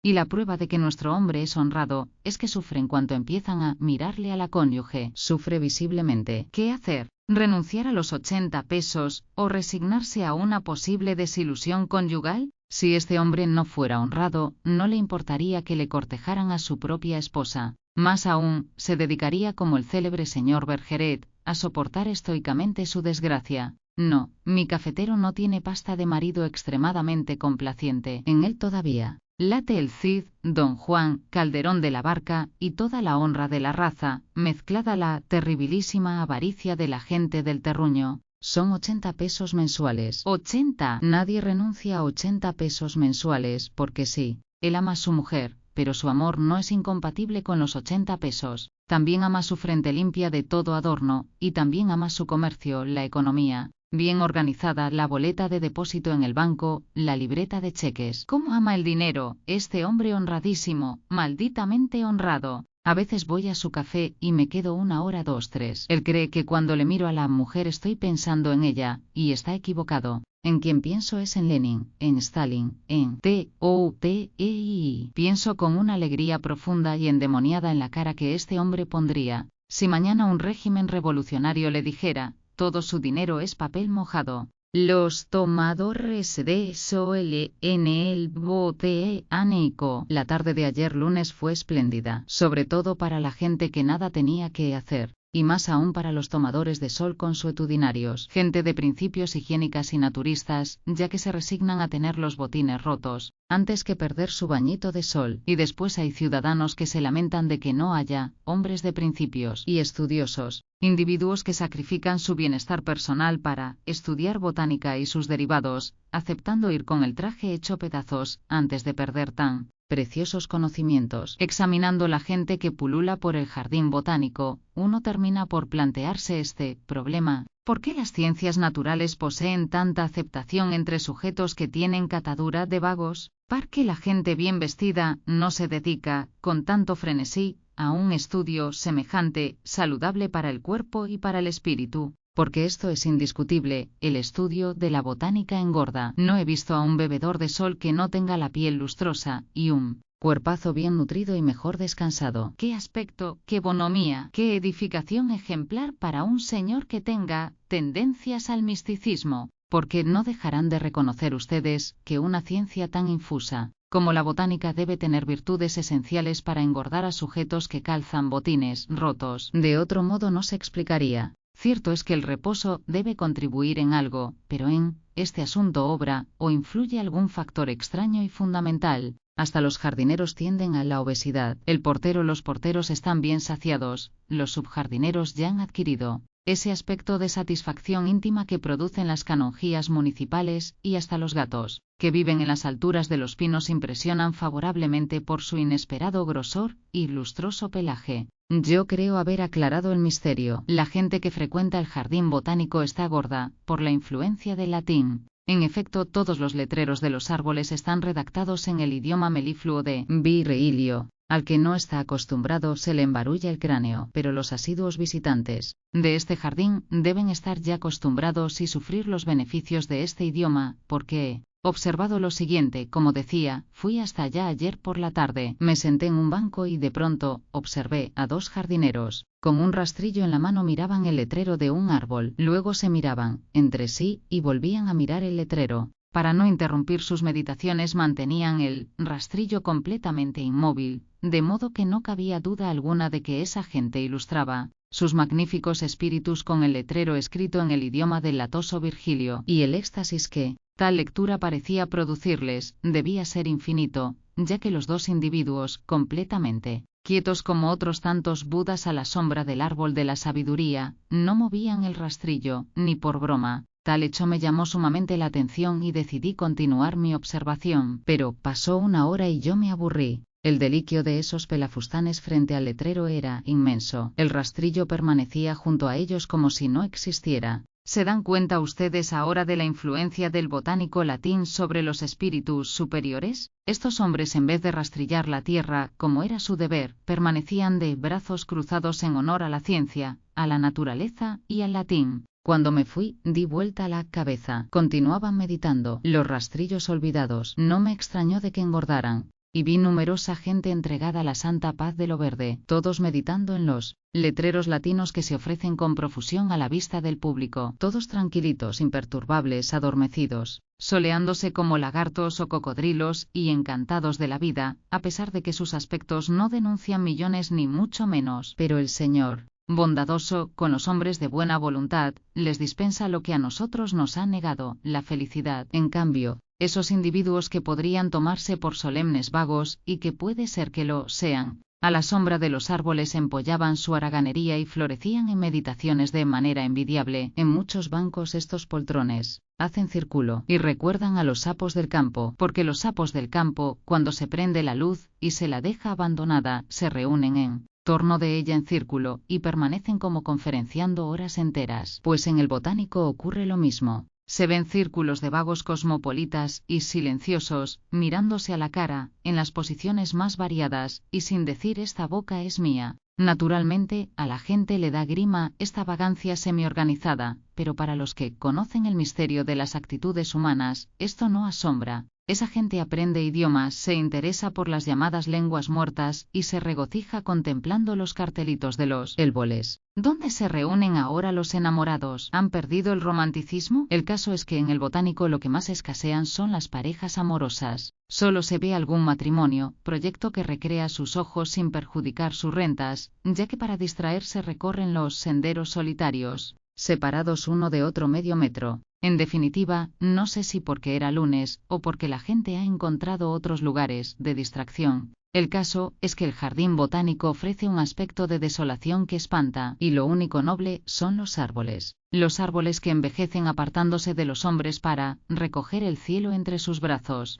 Y la prueba de que nuestro hombre es honrado, es que sufre en cuanto empiezan a mirarle a la cónyuge. Sufre visiblemente. ¿Qué hacer? ¿Renunciar a los 80 pesos, o resignarse a una posible desilusión conyugal? Si este hombre no fuera honrado, no le importaría que le cortejaran a su propia esposa. Más aún, se dedicaría como el célebre señor Bergeret, a soportar estoicamente su desgracia. No, mi cafetero no tiene pasta de marido extremadamente complaciente. En él todavía late el Cid, don Juan, Calderón de la Barca, y toda la honra de la raza, mezclada la terribilísima avaricia de la gente del terruño. Son 80 pesos mensuales. ¡80! Nadie renuncia a 80 pesos mensuales porque sí. Él ama a su mujer, pero su amor no es incompatible con los 80 pesos. También ama su frente limpia de todo adorno, y también ama su comercio, la economía bien organizada, la boleta de depósito en el banco, la libreta de cheques. ¿Cómo ama el dinero, este hombre honradísimo, malditamente honrado? A veces voy a su café y me quedo 1 hora, 2, 3. Él cree que cuando le miro a la mujer estoy pensando en ella, y está equivocado. En quien pienso es en Lenin, en Stalin, en T.O.T.E.I. Pienso con una alegría profunda y endemoniada en la cara que este hombre pondría si mañana un régimen revolucionario le dijera: todo su dinero es papel mojado. Los tomadores de sol en el botánico. La tarde de ayer lunes fue espléndida, sobre todo para la gente que nada tenía que hacer, y más aún para los tomadores de sol consuetudinarios, gente de principios higiénicas y naturistas, ya que se resignan a tener los botines rotos, antes que perder su bañito de sol. Y después hay ciudadanos que se lamentan de que no haya hombres de principios y estudiosos, individuos que sacrifican su bienestar personal para estudiar botánica y sus derivados, aceptando ir con el traje hecho pedazos antes de perder tan preciosos conocimientos. Examinando la gente que pulula por el jardín botánico, uno termina por plantearse este problema: ¿por qué las ciencias naturales poseen tanta aceptación entre sujetos que tienen catadura de vagos? ¿Por qué la gente bien vestida no se dedica, con tanto frenesí, a un estudio semejante, saludable para el cuerpo y para el espíritu? Porque esto es indiscutible, el estudio de la botánica engorda. No he visto a un bebedor de sol que no tenga la piel lustrosa, y un cuerpazo bien nutrido y mejor descansado. ¡Qué aspecto, qué bonomía, qué edificación ejemplar para un señor que tenga tendencias al misticismo! Porque no dejarán de reconocer ustedes que una ciencia tan infusa, Como la botánica debe tener virtudes esenciales para engordar a sujetos que calzan botines rotos, de otro modo no se explicaría. Cierto es que el reposo debe contribuir en algo, pero en este asunto obra o influye algún factor extraño y fundamental. Hasta los jardineros tienden a la obesidad. Los porteros están bien saciados, los subjardineros ya han adquirido ese aspecto de satisfacción íntima que producen las canonjías municipales, y hasta los gatos, que viven en las alturas de los pinos, impresionan favorablemente por su inesperado grosor y lustroso pelaje. Yo creo haber aclarado el misterio. La gente que frecuenta el jardín botánico está gorda, por la influencia del latín. En efecto, todos los letreros de los árboles están redactados en el idioma melifluo de Virgilio. Al que no está acostumbrado se le embarulla el cráneo, pero los asiduos visitantes de este jardín deben estar ya acostumbrados y sufrir los beneficios de este idioma, porque, observado lo siguiente, como decía, fui hasta allá ayer por la tarde, me senté en un banco y de pronto observé a dos jardineros, con un rastrillo en la mano miraban el letrero de un árbol, luego se miraban entre sí y volvían a mirar el letrero. Para no interrumpir sus meditaciones mantenían el rastrillo completamente inmóvil, de modo que no cabía duda alguna de que esa gente ilustraba sus magníficos espíritus con el letrero escrito en el idioma del latoso Virgilio, y el éxtasis que tal lectura parecía producirles debía ser infinito, ya que los dos individuos, completamente quietos como otros tantos budas a la sombra del árbol de la sabiduría, no movían el rastrillo, ni por broma. Tal hecho me llamó sumamente la atención y decidí continuar mi observación, pero pasó una hora y yo me aburrí. El deliquio de esos pelafustanes frente al letrero era inmenso. El rastrillo permanecía junto a ellos como si no existiera. ¿Se dan cuenta ustedes ahora de la influencia del botánico latín sobre los espíritus superiores? Estos hombres, en vez de rastrillar la tierra, como era su deber, permanecían de brazos cruzados en honor a la ciencia, a la naturaleza y al latín. Cuando me fui, di vuelta a la cabeza. Continuaban meditando. Los rastrillos olvidados. No me extrañó de que engordaran. Y vi numerosa gente entregada a la santa paz de lo verde, todos meditando en los letreros latinos que se ofrecen con profusión a la vista del público, todos tranquilitos, imperturbables, adormecidos, soleándose como lagartos o cocodrilos y encantados de la vida, a pesar de que sus aspectos no denuncian millones ni mucho menos. Pero el Señor, bondadoso con los hombres de buena voluntad, les dispensa lo que a nosotros nos ha negado, la felicidad. En cambio, esos individuos que podrían tomarse por solemnes vagos, y que puede ser que lo sean, a la sombra de los árboles empollaban su haraganería y florecían en meditaciones de manera envidiable. En muchos bancos estos poltrones hacen círculo y recuerdan a los sapos del campo, porque los sapos del campo, cuando se prende la luz y se la deja abandonada, se reúnen en torno de ella en círculo y permanecen como conferenciando horas enteras. Pues en el botánico ocurre lo mismo. Se ven círculos de vagos cosmopolitas y silenciosos, mirándose a la cara, en las posiciones más variadas, y sin decir esta boca es mía. Naturalmente, a la gente le da grima esta vagancia semiorganizada, pero para los que conocen el misterio de las actitudes humanas, esto no asombra. Esa gente aprende idiomas, se interesa por las llamadas lenguas muertas y se regocija contemplando los cartelitos de los árboles. ¿Dónde se reúnen ahora los enamorados? ¿Han perdido el romanticismo? El caso es que en el botánico lo que más escasean son las parejas amorosas. Solo se ve algún matrimonio, proyecto que recrea sus ojos sin perjudicar sus rentas, ya que para distraerse recorren los senderos solitarios, separados uno de otro medio metro. En definitiva, no sé si porque era lunes, o porque la gente ha encontrado otros lugares de distracción. El caso es que el jardín botánico ofrece un aspecto de desolación que espanta, y lo único noble son los árboles. Los árboles que envejecen apartándose de los hombres para recoger el cielo entre sus brazos.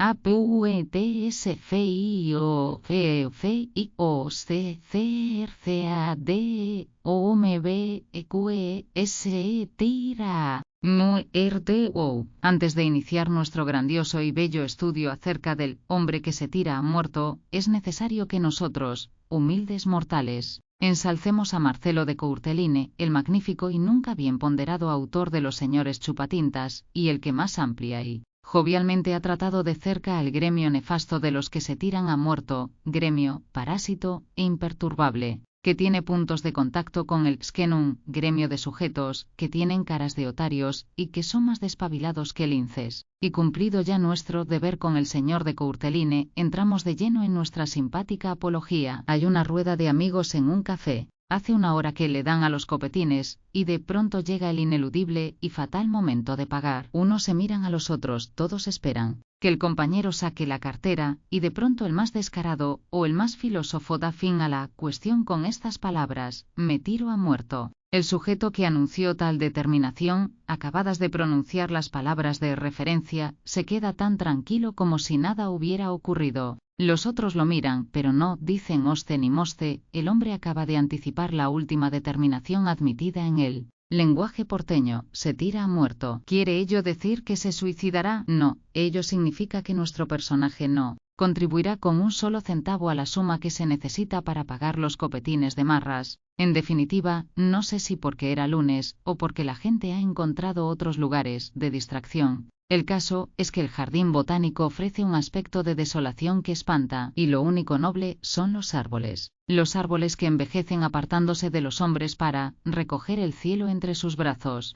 Antes de iniciar nuestro grandioso y bello estudio acerca del hombre que se tira a muerto, es necesario que nosotros, humildes mortales, ensalcemos a Marcelo de Courteline, el magnífico y nunca bien ponderado autor de Los señores chupatintas, y el que más amplia y jovialmente ha tratado de cerca al gremio nefasto de los que se tiran a muerto, gremio, parásito e imperturbable. que tiene puntos de contacto con el Skenum, gremio de sujetos, que tienen caras de otarios, y que son más despabilados que linces. Y cumplido ya nuestro deber con el señor de Courteline, entramos de lleno en nuestra simpática apología. Hay una rueda de amigos en un café. Hace una hora que le dan a los copetines, y de pronto llega el ineludible y fatal momento de pagar. Unos se miran a los otros, todos esperan que el compañero saque la cartera, y de pronto el más descarado, o el más filósofo da fin a la cuestión con estas palabras: me tiro a muerto. El sujeto que anunció tal determinación, acabadas de pronunciar las palabras de referencia, se queda tan tranquilo como si nada hubiera ocurrido. Los otros lo miran, pero no dicen hoste ni moste. El hombre acaba de anticipar la última determinación admitida en él. Lenguaje porteño: se tira a muerto. ¿Quiere ello decir que se suicidará? No, ello significa que nuestro personaje no contribuirá con un solo centavo a la suma que se necesita para pagar los copetines de marras. En definitiva, no sé si porque era lunes, o porque la gente ha encontrado otros lugares de distracción. El caso es que el jardín botánico ofrece un aspecto de desolación que espanta, y lo único noble son los árboles. Los árboles que envejecen apartándose de los hombres para recoger el cielo entre sus brazos.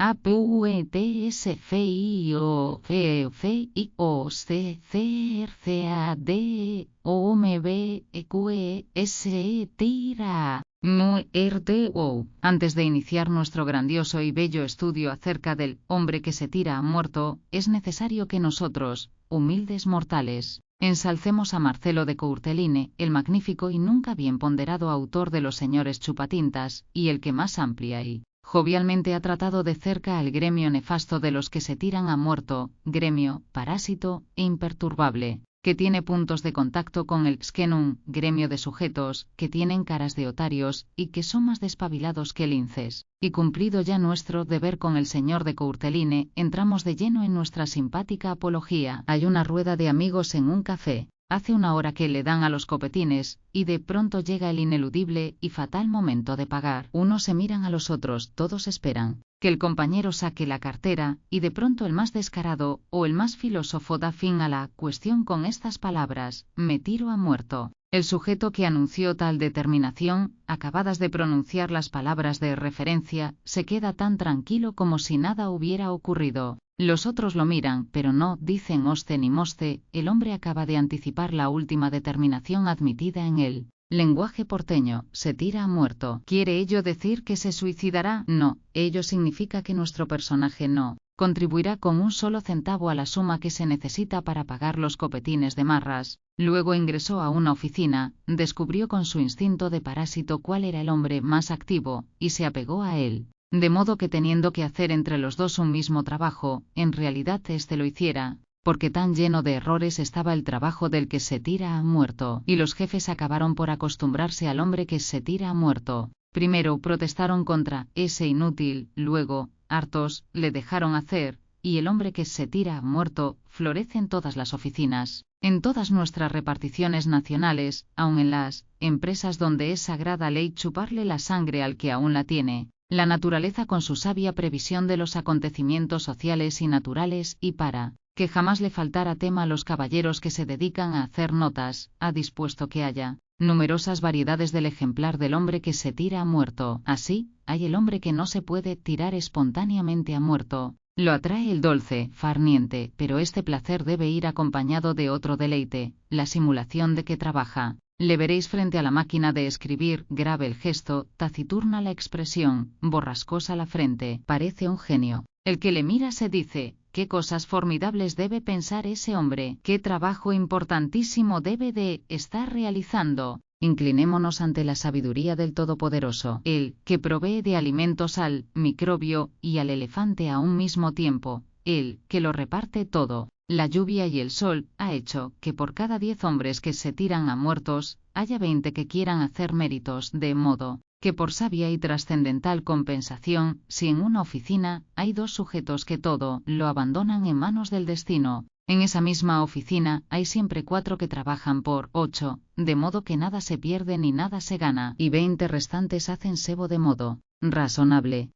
Antes de iniciar nuestro grandioso y bello estudio acerca del hombre que se tira a muerto, es necesario que nosotros, humildes mortales, ensalcemos a Marcelo de Courteline, el magnífico y nunca bien ponderado autor de Los señores chupatintas, y el que más amplia y jovialmente ha tratado de cerca al gremio nefasto de los que se tiran a muerto, gremio, parásito e imperturbable, que tiene puntos de contacto con el Skenum, gremio de sujetos, que tienen caras de otarios, y que son más despabilados que linces. Y cumplido ya nuestro deber con el señor de Courteline, entramos de lleno en nuestra simpática apología. Hay una rueda de amigos en un café. Hace una hora que le dan a los copetines, y de pronto llega el ineludible y fatal momento de pagar. Unos se miran a los otros, todos esperan que el compañero saque la cartera, y de pronto el más descarado, o el más filósofo da fin a la cuestión con estas palabras: me tiro a muerto. El sujeto que anunció tal determinación, acabadas de pronunciar las palabras de referencia, se queda tan tranquilo como si nada hubiera ocurrido. Los otros lo miran, pero no dicen hoste ni moste. El hombre acaba de anticipar la última determinación admitida en él. Lenguaje porteño: se tira a muerto. ¿Quiere ello decir que se suicidará? No, ello significa que nuestro personaje no contribuirá con un solo centavo a la suma que se necesita para pagar los copetines de marras. Luego ingresó a una oficina, descubrió con su instinto de parásito cuál era el hombre más activo, y se apegó a él. De modo que teniendo que hacer entre los dos un mismo trabajo, en realidad éste lo hiciera, porque tan lleno de errores estaba el trabajo del que se tira a muerto, y los jefes acabaron por acostumbrarse al hombre que se tira a muerto. Primero protestaron contra ese inútil, luego, hartos, le dejaron hacer, y el hombre que se tira a muerto florece en todas las oficinas, en todas nuestras reparticiones nacionales, aun en las empresas donde es sagrada ley chuparle la sangre al que aún la tiene. La naturaleza con su sabia previsión de los acontecimientos sociales y naturales, y para que jamás le faltara tema a los caballeros que se dedican a hacer notas, ha dispuesto que haya numerosas variedades del ejemplar del hombre que se tira a muerto. Así, hay el hombre que no se puede tirar espontáneamente a muerto. Lo atrae el dulce, farniente, pero este placer debe ir acompañado de otro deleite, la simulación de que trabaja. Le veréis frente a la máquina de escribir, grave el gesto, taciturna la expresión, borrascosa la frente, parece un genio. El que le mira se dice: qué cosas formidables debe pensar ese hombre, qué trabajo importantísimo debe de estar realizando. Inclinémonos ante la sabiduría del Todopoderoso, el que provee de alimentos al microbio y al elefante a un mismo tiempo, el que lo reparte todo. La lluvia y el sol ha hecho que por cada 10 hombres que se tiran a muertos, haya 20 que quieran hacer méritos, de modo que por sabia y trascendental compensación, si en una oficina hay 2 sujetos que todo lo abandonan en manos del destino, en esa misma oficina hay siempre 4 que trabajan por 8, de modo que nada se pierde ni nada se gana, y 20 restantes hacen sebo de modo razonable.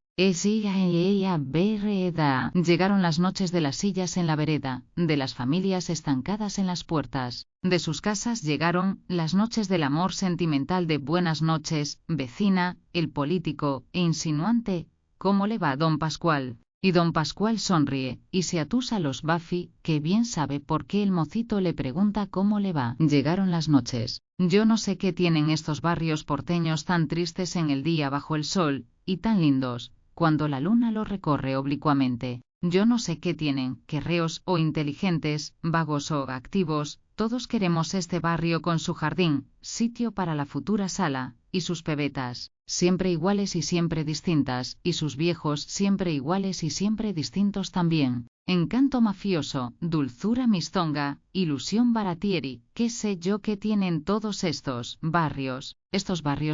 vereda. Llegaron las noches de las sillas en la vereda, de las familias estancadas en las puertas de sus casas. Llegaron las noches del amor sentimental de buenas noches, vecina, el político e insinuante. ¿Cómo le va, don Pascual? Y don Pascual sonríe, y se atusa los Buffy, que bien sabe por qué el mocito le pregunta cómo le va. Llegaron las noches. Yo no sé qué tienen estos barrios porteños tan tristes en el día bajo el sol, y tan lindos, cuando la luna los recorre oblicuamente. Yo no sé qué tienen, querreos o inteligentes, vagos o activos, todos queremos este barrio con su jardín, sitio para la futura sala, y sus pebetas, siempre iguales y siempre distintas, y sus viejos siempre iguales y siempre distintos también. Encanto mafioso, dulzura mistonga, ilusión baratieri, qué sé yo qué tienen todos estos barrios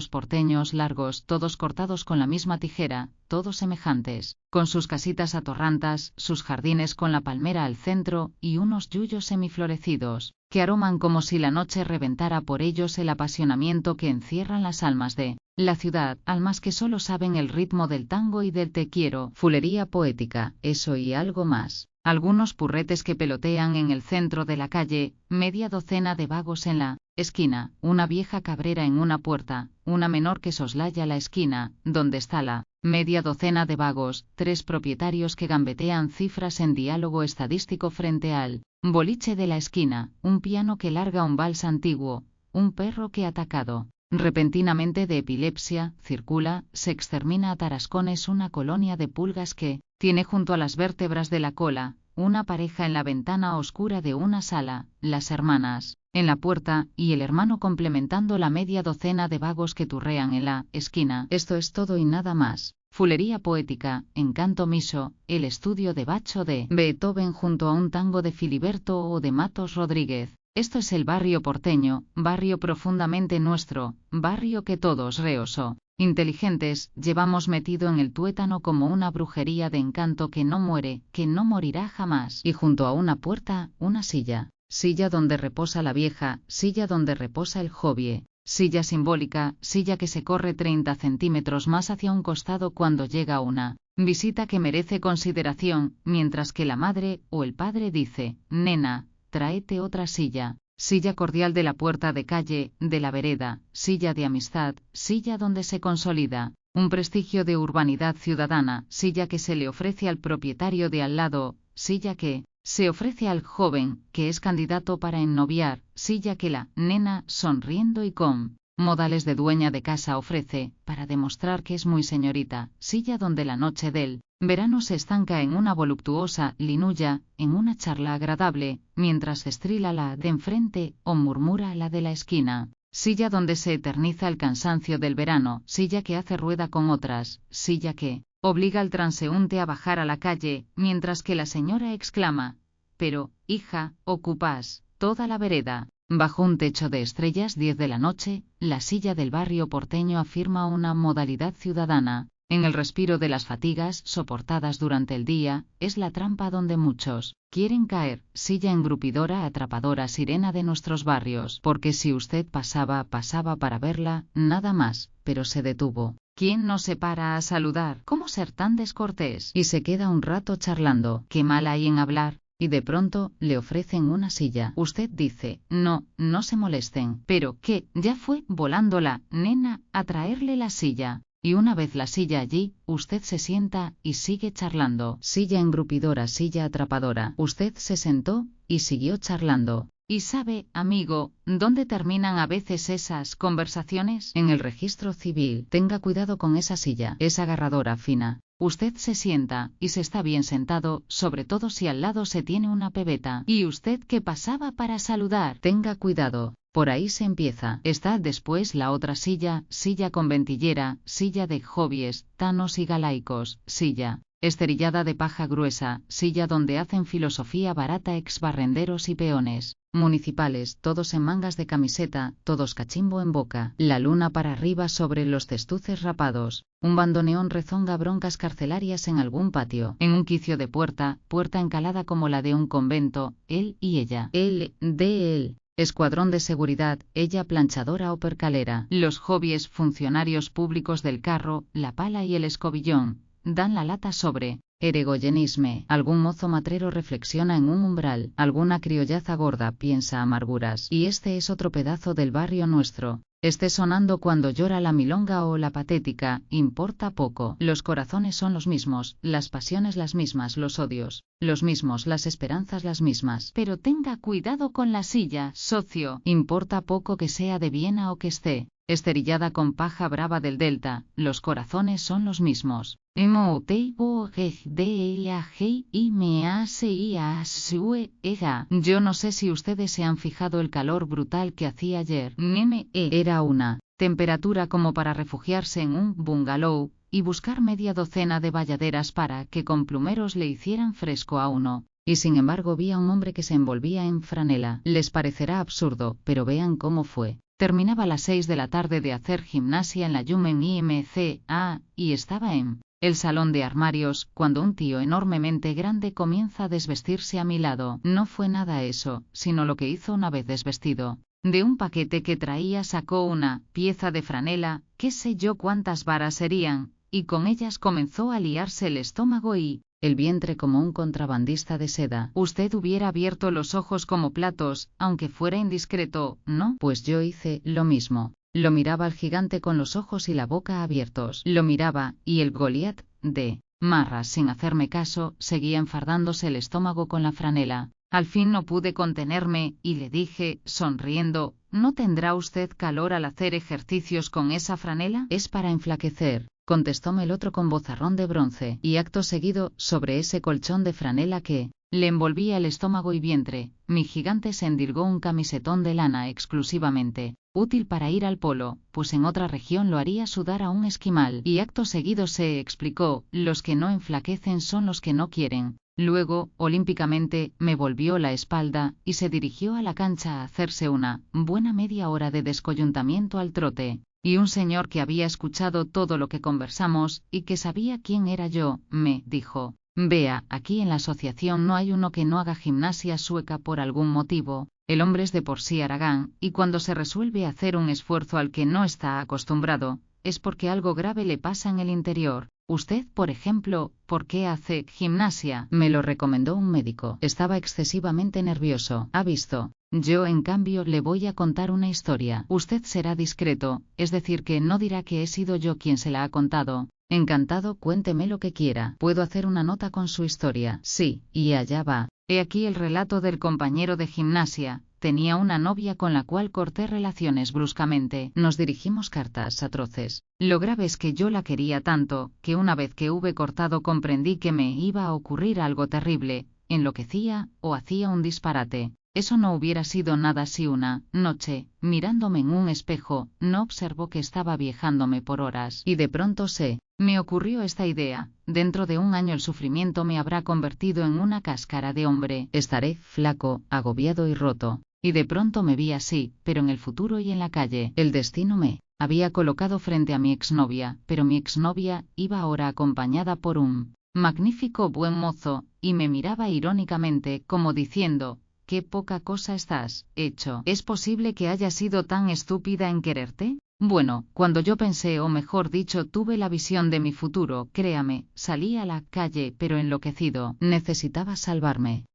porteños largos, todos cortados con la misma tijera, todos semejantes, con sus casitas atorrantas, sus jardines con la palmera al centro y unos yuyos semiflorecidos, que aroman como si la noche reventara por ellos el apasionamiento que encierran las almas de la ciudad, almas que solo saben el ritmo del tango y del te quiero, fulería poética, eso y algo más. Algunos purretes que pelotean en el centro de la calle, media docena de vagos en la esquina, una vieja cabrera en una puerta, una menor que soslaya la esquina, donde está la media docena de vagos, 3 propietarios que gambetean cifras en diálogo estadístico frente al boliche de la esquina, un piano que larga un vals antiguo, un perro que atacado repentinamente de epilepsia, circula, se extermina a tarascones una colonia de pulgas que tiene junto a las vértebras de la cola, una pareja en la ventana oscura de una sala, las hermanas en la puerta y el hermano complementando la media docena de vagos que turrean en la esquina. Esto es todo y nada más. Fulería poética, encanto miso, el estudio de Bacho de Beethoven junto a un tango de Filiberto o de Matos Rodríguez. Esto es el barrio porteño, barrio profundamente nuestro, barrio que todos reoso, inteligentes, llevamos metido en el tuétano como una brujería de encanto que no muere, que no morirá jamás. Y junto a una puerta, una silla, silla donde reposa la vieja, silla donde reposa el jovie, silla simbólica, silla que se corre 30 centímetros más hacia un costado cuando llega una visita que merece consideración, mientras que la madre o el padre dice, nena, tráete otra silla, silla cordial de la puerta de calle, de la vereda, silla de amistad, silla donde se consolida un prestigio de urbanidad ciudadana, silla que se le ofrece al propietario de al lado, silla que se ofrece al joven, que es candidato para ennoviar, silla que la nena, sonriendo y con modales de dueña de casa ofrece, para demostrar que es muy señorita, silla donde la noche del verano se estanca en una voluptuosa linulla, en una charla agradable, mientras estrila la de enfrente o murmura la de la esquina. Silla donde se eterniza el cansancio del verano, silla que hace rueda con otras, silla que obliga al transeúnte a bajar a la calle, mientras que la señora exclama, pero, hija, ocupas toda la vereda. Bajo un techo de estrellas 10 de la noche, la silla del barrio porteño afirma una modalidad ciudadana. En el respiro de las fatigas soportadas durante el día, es la trampa donde muchos quieren caer, silla engrupidora, atrapadora, sirena de nuestros barrios, porque si usted pasaba para verla, nada más, pero se detuvo. ¿Quién no se para a saludar? ¿Cómo ser tan descortés? Y se queda un rato charlando. ¿Qué mal hay en hablar? Y de pronto, le ofrecen una silla. Usted dice, no, no se molesten. Pero, ¿qué? Ya fue volando la nena a traerle la silla. Y una vez la silla allí, usted se sienta y sigue charlando. Silla engrupidora, silla atrapadora. Usted se sentó y siguió charlando. ¿Y sabe, amigo, dónde terminan a veces esas conversaciones? En el registro civil. Tenga cuidado con esa silla. Es agarradora, fina. Usted se sienta, y se está bien sentado, sobre todo si al lado se tiene una pebeta. ¿Y usted qué pasaba para saludar? Tenga cuidado. Por ahí se empieza. Está después la otra silla, silla con ventillera, silla de jovies, tanos y galaicos, silla esterillada de paja gruesa, silla donde hacen filosofía barata exbarrenderos y peones municipales, todos en mangas de camiseta, todos cachimbo en boca, la luna para arriba sobre los testuces rapados, un bandoneón rezonga broncas carcelarias en algún patio, en un quicio de puerta encalada como la de un convento, él y ella, él, de él. Escuadrón de seguridad, ella planchadora o percalera, los jovies funcionarios públicos del carro, la pala y el escobillón, dan la lata sobre eregoyenisme. Algún mozo matrero reflexiona en un umbral, alguna criollaza gorda piensa amarguras. Y este es otro pedazo del barrio nuestro. Esté sonando cuando llora la milonga o la patética, importa poco. Los corazones son los mismos, las pasiones las mismas, los odios los mismos, las esperanzas las mismas. Pero tenga cuidado con la silla, socio. Importa poco que sea de Viena o que esté esterillada con paja brava del Delta, los corazones son los mismos. Yo no sé si ustedes se han fijado el calor brutal que hacía ayer. Era una temperatura como para refugiarse en un bungalow y buscar media docena de bayaderas para que con plumeros le hicieran fresco a uno. Y sin embargo vi a un hombre que se envolvía en franela. Les parecerá absurdo, pero vean cómo fue. Terminaba a las 6 de la tarde de hacer gimnasia en la Yumen IMCA, y estaba en el salón de armarios, cuando un tío enormemente grande comienza a desvestirse a mi lado. No fue nada eso, sino lo que hizo una vez desvestido. De un paquete que traía sacó una pieza de franela, qué sé yo cuántas varas serían, y con ellas comenzó a liarse el estómago y el vientre como un contrabandista de seda. Usted hubiera abierto los ojos como platos, aunque fuera indiscreto, ¿no? Pues yo hice lo mismo. Lo miraba al gigante con los ojos y la boca abiertos. Lo miraba, y el Goliat, de marras sin hacerme caso, seguía enfardándose el estómago con la franela. Al fin no pude contenerme, y le dije, sonriendo, ¿no tendrá usted calor al hacer ejercicios con esa franela? Es para enflaquecer, contestóme el otro con vozarrón de bronce, y acto seguido, sobre ese colchón de franela que le envolvía el estómago y vientre, mi gigante se endilgó un camisetón de lana exclusivamente, útil para ir al polo, pues en otra región lo haría sudar a un esquimal, y acto seguido se explicó, los que no enflaquecen son los que no quieren. Luego, olímpicamente, me volvió la espalda, y se dirigió a la cancha a hacerse una buena media hora de descoyuntamiento al trote. Y un señor que había escuchado todo lo que conversamos, y que sabía quién era yo, me dijo, vea, aquí en la asociación no hay uno que no haga gimnasia sueca por algún motivo. El hombre es de por sí haragán, y cuando se resuelve a hacer un esfuerzo al que no está acostumbrado, es porque algo grave le pasa en el interior. Usted, por ejemplo, ¿por qué hace gimnasia? Me lo recomendó un médico. Estaba excesivamente nervioso. ¿Ha visto? Yo, en cambio, le voy a contar una historia. Usted será discreto, es decir que no dirá que he sido yo quien se la ha contado. Encantado, cuénteme lo que quiera. ¿Puedo hacer una nota con su historia? Sí, y allá va. He aquí el relato del compañero de gimnasia. Tenía una novia con la cual corté relaciones bruscamente. Nos dirigimos cartas atroces. Lo grave es que yo la quería tanto, que una vez que hube cortado comprendí que me iba a ocurrir algo terrible. Enloquecía, o hacía un disparate. Eso no hubiera sido nada si una noche, mirándome en un espejo, no observó que estaba viejándome por horas. Y de pronto me ocurrió esta idea. Dentro de un año el sufrimiento me habrá convertido en una cáscara de hombre. Estaré flaco, agobiado y roto. Y de pronto me vi así, pero en el futuro y en la calle. El destino me había colocado frente a mi exnovia, pero mi exnovia iba ahora acompañada por un magnífico buen mozo, y me miraba irónicamente, como diciendo, qué poca cosa estás hecho. ¿Es posible que haya sido tan estúpida en quererte? Bueno, cuando yo pensé, o mejor dicho, tuve la visión de mi futuro, créame, salí a la calle, pero enloquecido. Necesitaba salvarme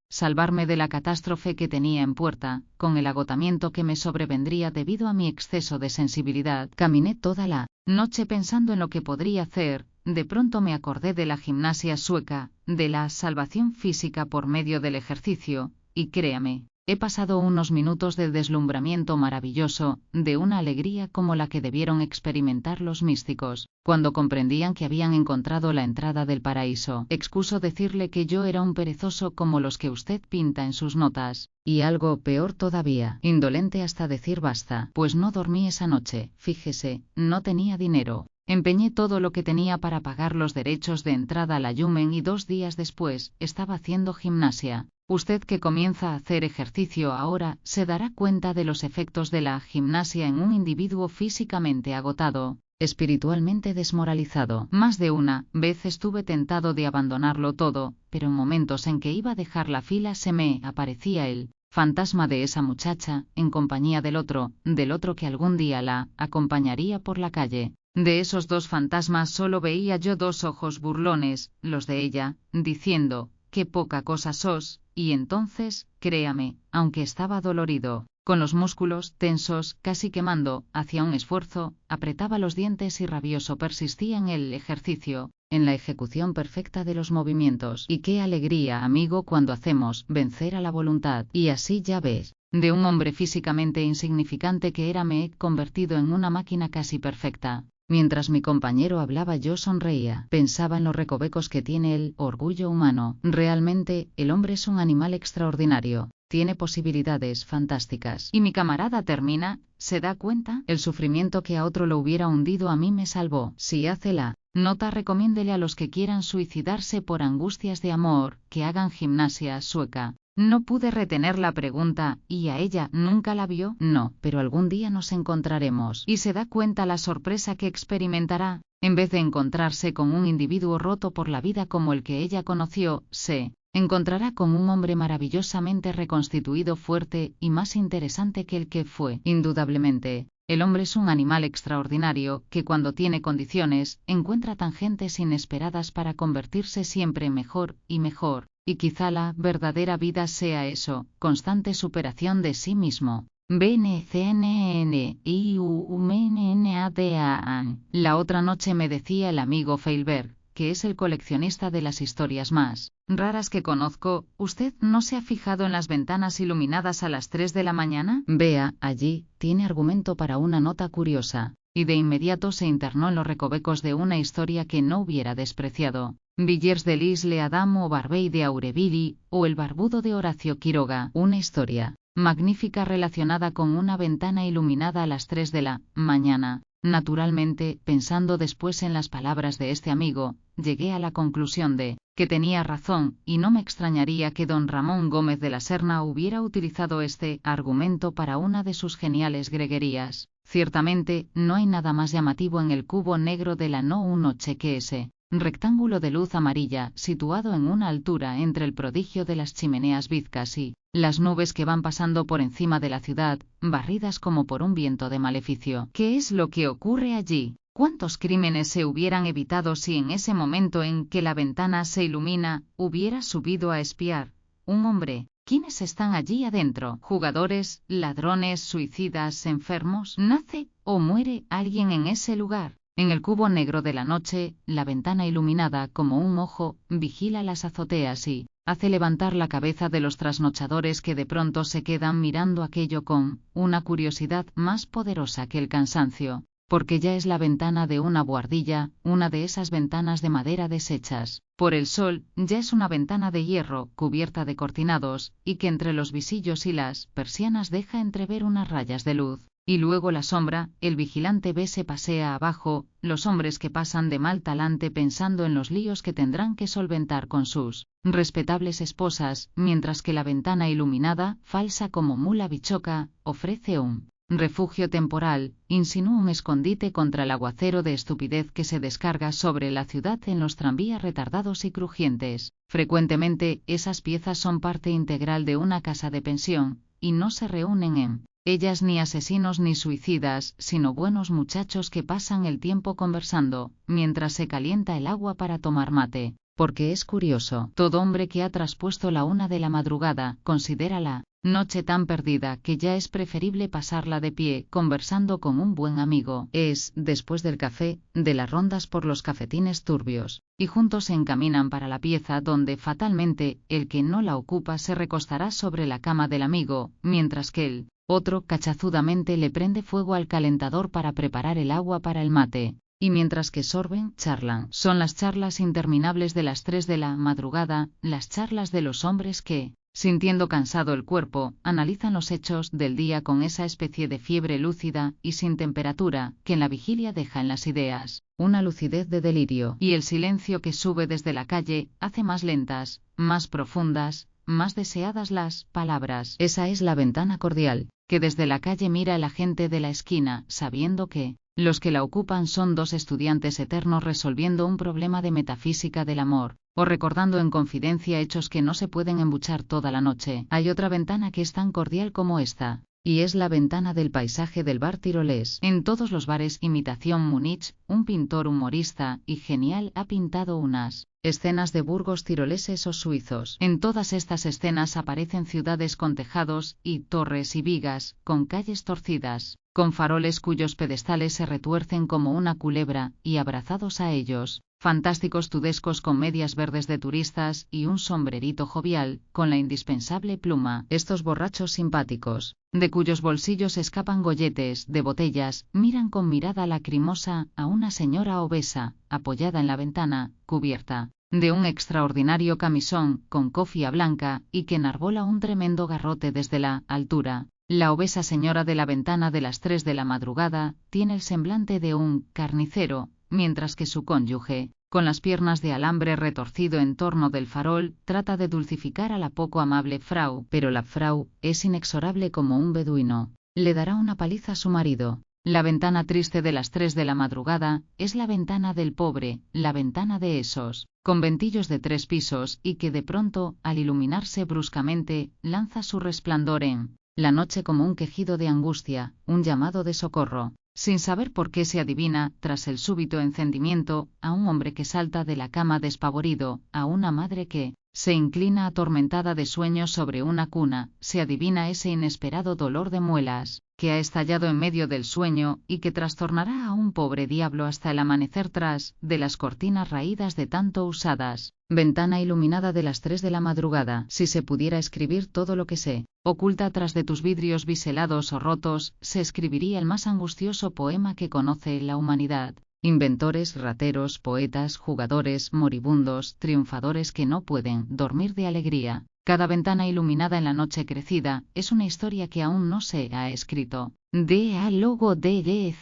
de la catástrofe que tenía en puerta, con el agotamiento que me sobrevendría debido a mi exceso de sensibilidad. Caminé toda la noche pensando en lo que podría hacer. De pronto me acordé de la gimnasia sueca, de la salvación física por medio del ejercicio, y créame, he pasado unos minutos de deslumbramiento maravilloso, de una alegría como la que debieron experimentar los místicos, cuando comprendían que habían encontrado la entrada del paraíso. Excuso decirle que yo era un perezoso como los que usted pinta en sus notas, y algo peor todavía, indolente hasta decir basta, pues no dormí esa noche, fíjese, no tenía dinero. Empeñé todo lo que tenía para pagar los derechos de entrada a la Yumen y 2 días después, estaba haciendo gimnasia. Usted que comienza a hacer ejercicio ahora, se dará cuenta de los efectos de la gimnasia en un individuo físicamente agotado, espiritualmente desmoralizado. Más de una vez estuve tentado de abandonarlo todo, pero en momentos en que iba a dejar la fila se me aparecía el fantasma de esa muchacha, en compañía del otro que algún día la acompañaría por la calle. De esos dos fantasmas solo veía yo dos ojos burlones, los de ella, diciendo, qué poca cosa sos, y entonces, créame, aunque estaba dolorido, con los músculos tensos, casi quemando, hacía un esfuerzo, apretaba los dientes y rabioso persistía en el ejercicio, en la ejecución perfecta de los movimientos. Y qué alegría, amigo, cuando hacemos vencer a la voluntad. Y así ya ves, de un hombre físicamente insignificante que era me he convertido en una máquina casi perfecta. Mientras mi compañero hablaba yo sonreía, pensaba en los recovecos que tiene el orgullo humano. Realmente, el hombre es un animal extraordinario. Tiene posibilidades fantásticas. Y mi camarada termina, ¿se da cuenta? El sufrimiento que a otro lo hubiera hundido a mí me salvó. Si hace la nota, recomiéndele a los que quieran suicidarse por angustias de amor, que hagan gimnasia sueca. No pude retener la pregunta, ¿y a ella nunca la vio? No, pero algún día nos encontraremos. ¿Y se da cuenta la sorpresa que experimentará? En vez de encontrarse con un individuo roto por la vida como el que ella conoció, se encontrará con un hombre maravillosamente reconstituido, fuerte y más interesante que el que fue. Indudablemente, el hombre es un animal extraordinario que cuando tiene condiciones, encuentra tangentes inesperadas para convertirse siempre mejor y mejor. Y quizá la verdadera vida sea eso, constante superación de sí mismo. BNCNNIUMNNADAN. La otra noche me decía el amigo Feilberg, que es el coleccionista de las historias más raras que conozco, ¿usted no se ha fijado en las ventanas iluminadas a las 3 de la mañana? Vea, allí, tiene argumento para una nota curiosa. Y de inmediato se internó en los recovecos de una historia que no hubiera despreciado. Villers de L'Isle Adam o Barbey de Aurevilly, o El barbudo de Horacio Quiroga, una historia magnífica relacionada con una ventana iluminada a las 3 de la mañana. Naturalmente, pensando después en las palabras de este amigo, llegué a la conclusión de que tenía razón, y no me extrañaría que don Ramón Gómez de la Serna hubiera utilizado este argumento para una de sus geniales greguerías. Ciertamente, no hay nada más llamativo en el cubo negro de la noche que ese rectángulo de luz amarilla, situado en una altura entre el prodigio de las chimeneas bizcas y las nubes que van pasando por encima de la ciudad, barridas como por un viento de maleficio. ¿Qué es lo que ocurre allí? ¿Cuántos crímenes se hubieran evitado si en ese momento en que la ventana se ilumina, hubiera subido a espiar un hombre? ¿Quiénes están allí adentro? ¿Jugadores, ladrones, suicidas, enfermos? ¿Nace o muere alguien en ese lugar? En el cubo negro de la noche, la ventana iluminada como un ojo, vigila las azoteas y hace levantar la cabeza de los trasnochadores que de pronto se quedan mirando aquello con una curiosidad más poderosa que el cansancio, porque ya es la ventana de una buhardilla, una de esas ventanas de madera deshechas por el sol, ya es una ventana de hierro, cubierta de cortinados, y que entre los visillos y las persianas deja entrever unas rayas de luz. Y luego la sombra, el vigilante ve se pasea abajo, los hombres que pasan de mal talante pensando en los líos que tendrán que solventar con sus respetables esposas, mientras que la ventana iluminada, falsa como mula bichoca, ofrece un refugio temporal, insinúa un escondite contra el aguacero de estupidez que se descarga sobre la ciudad en los tranvías retardados y crujientes. Frecuentemente, esas piezas son parte integral de una casa de pensión, y no se reúnen en ellas ni asesinos ni suicidas, sino buenos muchachos que pasan el tiempo conversando, mientras se calienta el agua para tomar mate. Porque es curioso, todo hombre que ha traspuesto la 1 de la madrugada, considera la noche tan perdida que ya es preferible pasarla de pie, conversando con un buen amigo. Es, después del café, de las rondas por los cafetines turbios, y juntos se encaminan para la pieza donde fatalmente, el que no la ocupa se recostará sobre la cama del amigo, mientras que el otro cachazudamente le prende fuego al calentador para preparar el agua para el mate. Y mientras que sorben, charlan. Son las charlas interminables de las 3 de la madrugada, las charlas de los hombres que, sintiendo cansado el cuerpo, analizan los hechos del día con esa especie de fiebre lúcida y sin temperatura que en la vigilia deja en las ideas una lucidez de delirio. Y el silencio que sube desde la calle hace más lentas, más profundas, más deseadas las palabras. Esa es la ventana cordial, que desde la calle mira el agente de la esquina, sabiendo que los que la ocupan son dos estudiantes eternos resolviendo un problema de metafísica del amor, o recordando en confidencia hechos que no se pueden embuchar toda la noche. Hay otra ventana que es tan cordial como esta, y es la ventana del paisaje del bar tirolés. En todos los bares imitación Múnich, un pintor humorista y genial ha pintado unas escenas de burgos tiroleses o suizos. En todas estas escenas aparecen ciudades con tejados y torres y vigas, con calles torcidas, con faroles cuyos pedestales se retuercen como una culebra, y abrazados a ellos, fantásticos tudescos con medias verdes de turistas y un sombrerito jovial, con la indispensable pluma. Estos borrachos simpáticos, de cuyos bolsillos escapan golletes de botellas, miran con mirada lacrimosa a una señora obesa, apoyada en la ventana, cubierta de un extraordinario camisón con cofia blanca y que enarbola un tremendo garrote desde la altura. La obesa señora de la ventana de las 3 de la madrugada tiene el semblante de un carnicero, mientras que su cónyuge, con las piernas de alambre retorcido en torno del farol, trata de dulcificar a la poco amable Frau, pero la Frau es inexorable como un beduino. Le dará una paliza a su marido. La ventana triste de las 3 de la madrugada es la ventana del pobre, la ventana de esos conventillos de 3 pisos y que de pronto, al iluminarse bruscamente, lanza su resplandor en la noche como un quejido de angustia, un llamado de socorro. Sin saber por qué se adivina, tras el súbito encendimiento, a un hombre que salta de la cama despavorido, a una madre que se inclina atormentada de sueño sobre una cuna, se adivina ese inesperado dolor de muelas, que ha estallado en medio del sueño y que trastornará a un pobre diablo hasta el amanecer tras de las cortinas raídas de tanto usadas. Ventana iluminada de las 3 de la madrugada, si se pudiera escribir todo lo que se oculta tras de tus vidrios biselados o rotos, se escribiría el más angustioso poema que conoce la humanidad. Inventores, rateros, poetas, jugadores, moribundos, triunfadores que no pueden dormir de alegría. Cada ventana iluminada en la noche crecida es una historia que aún no se ha escrito. Diálogo DDCEREA.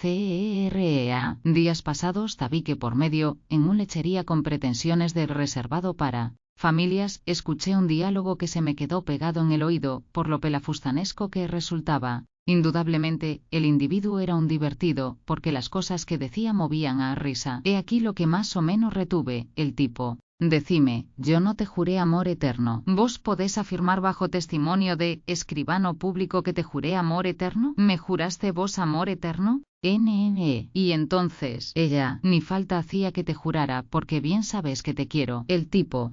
Días pasados, tabique por medio, en una lechería con pretensiones de reservado para familias, escuché un diálogo que se me quedó pegado en el oído, por lo pelafustanesco que resultaba. Indudablemente, el individuo era un divertido, porque las cosas que decía movían a risa. He aquí lo que más o menos retuve, el tipo. Decime, yo no te juré amor eterno. ¿Vos podés afirmar bajo testimonio de escribano público que te juré amor eterno? ¿Me juraste vos amor eterno? NNE. Y entonces, ella, ni falta hacía que te jurara, porque bien sabes que te quiero. El tipo,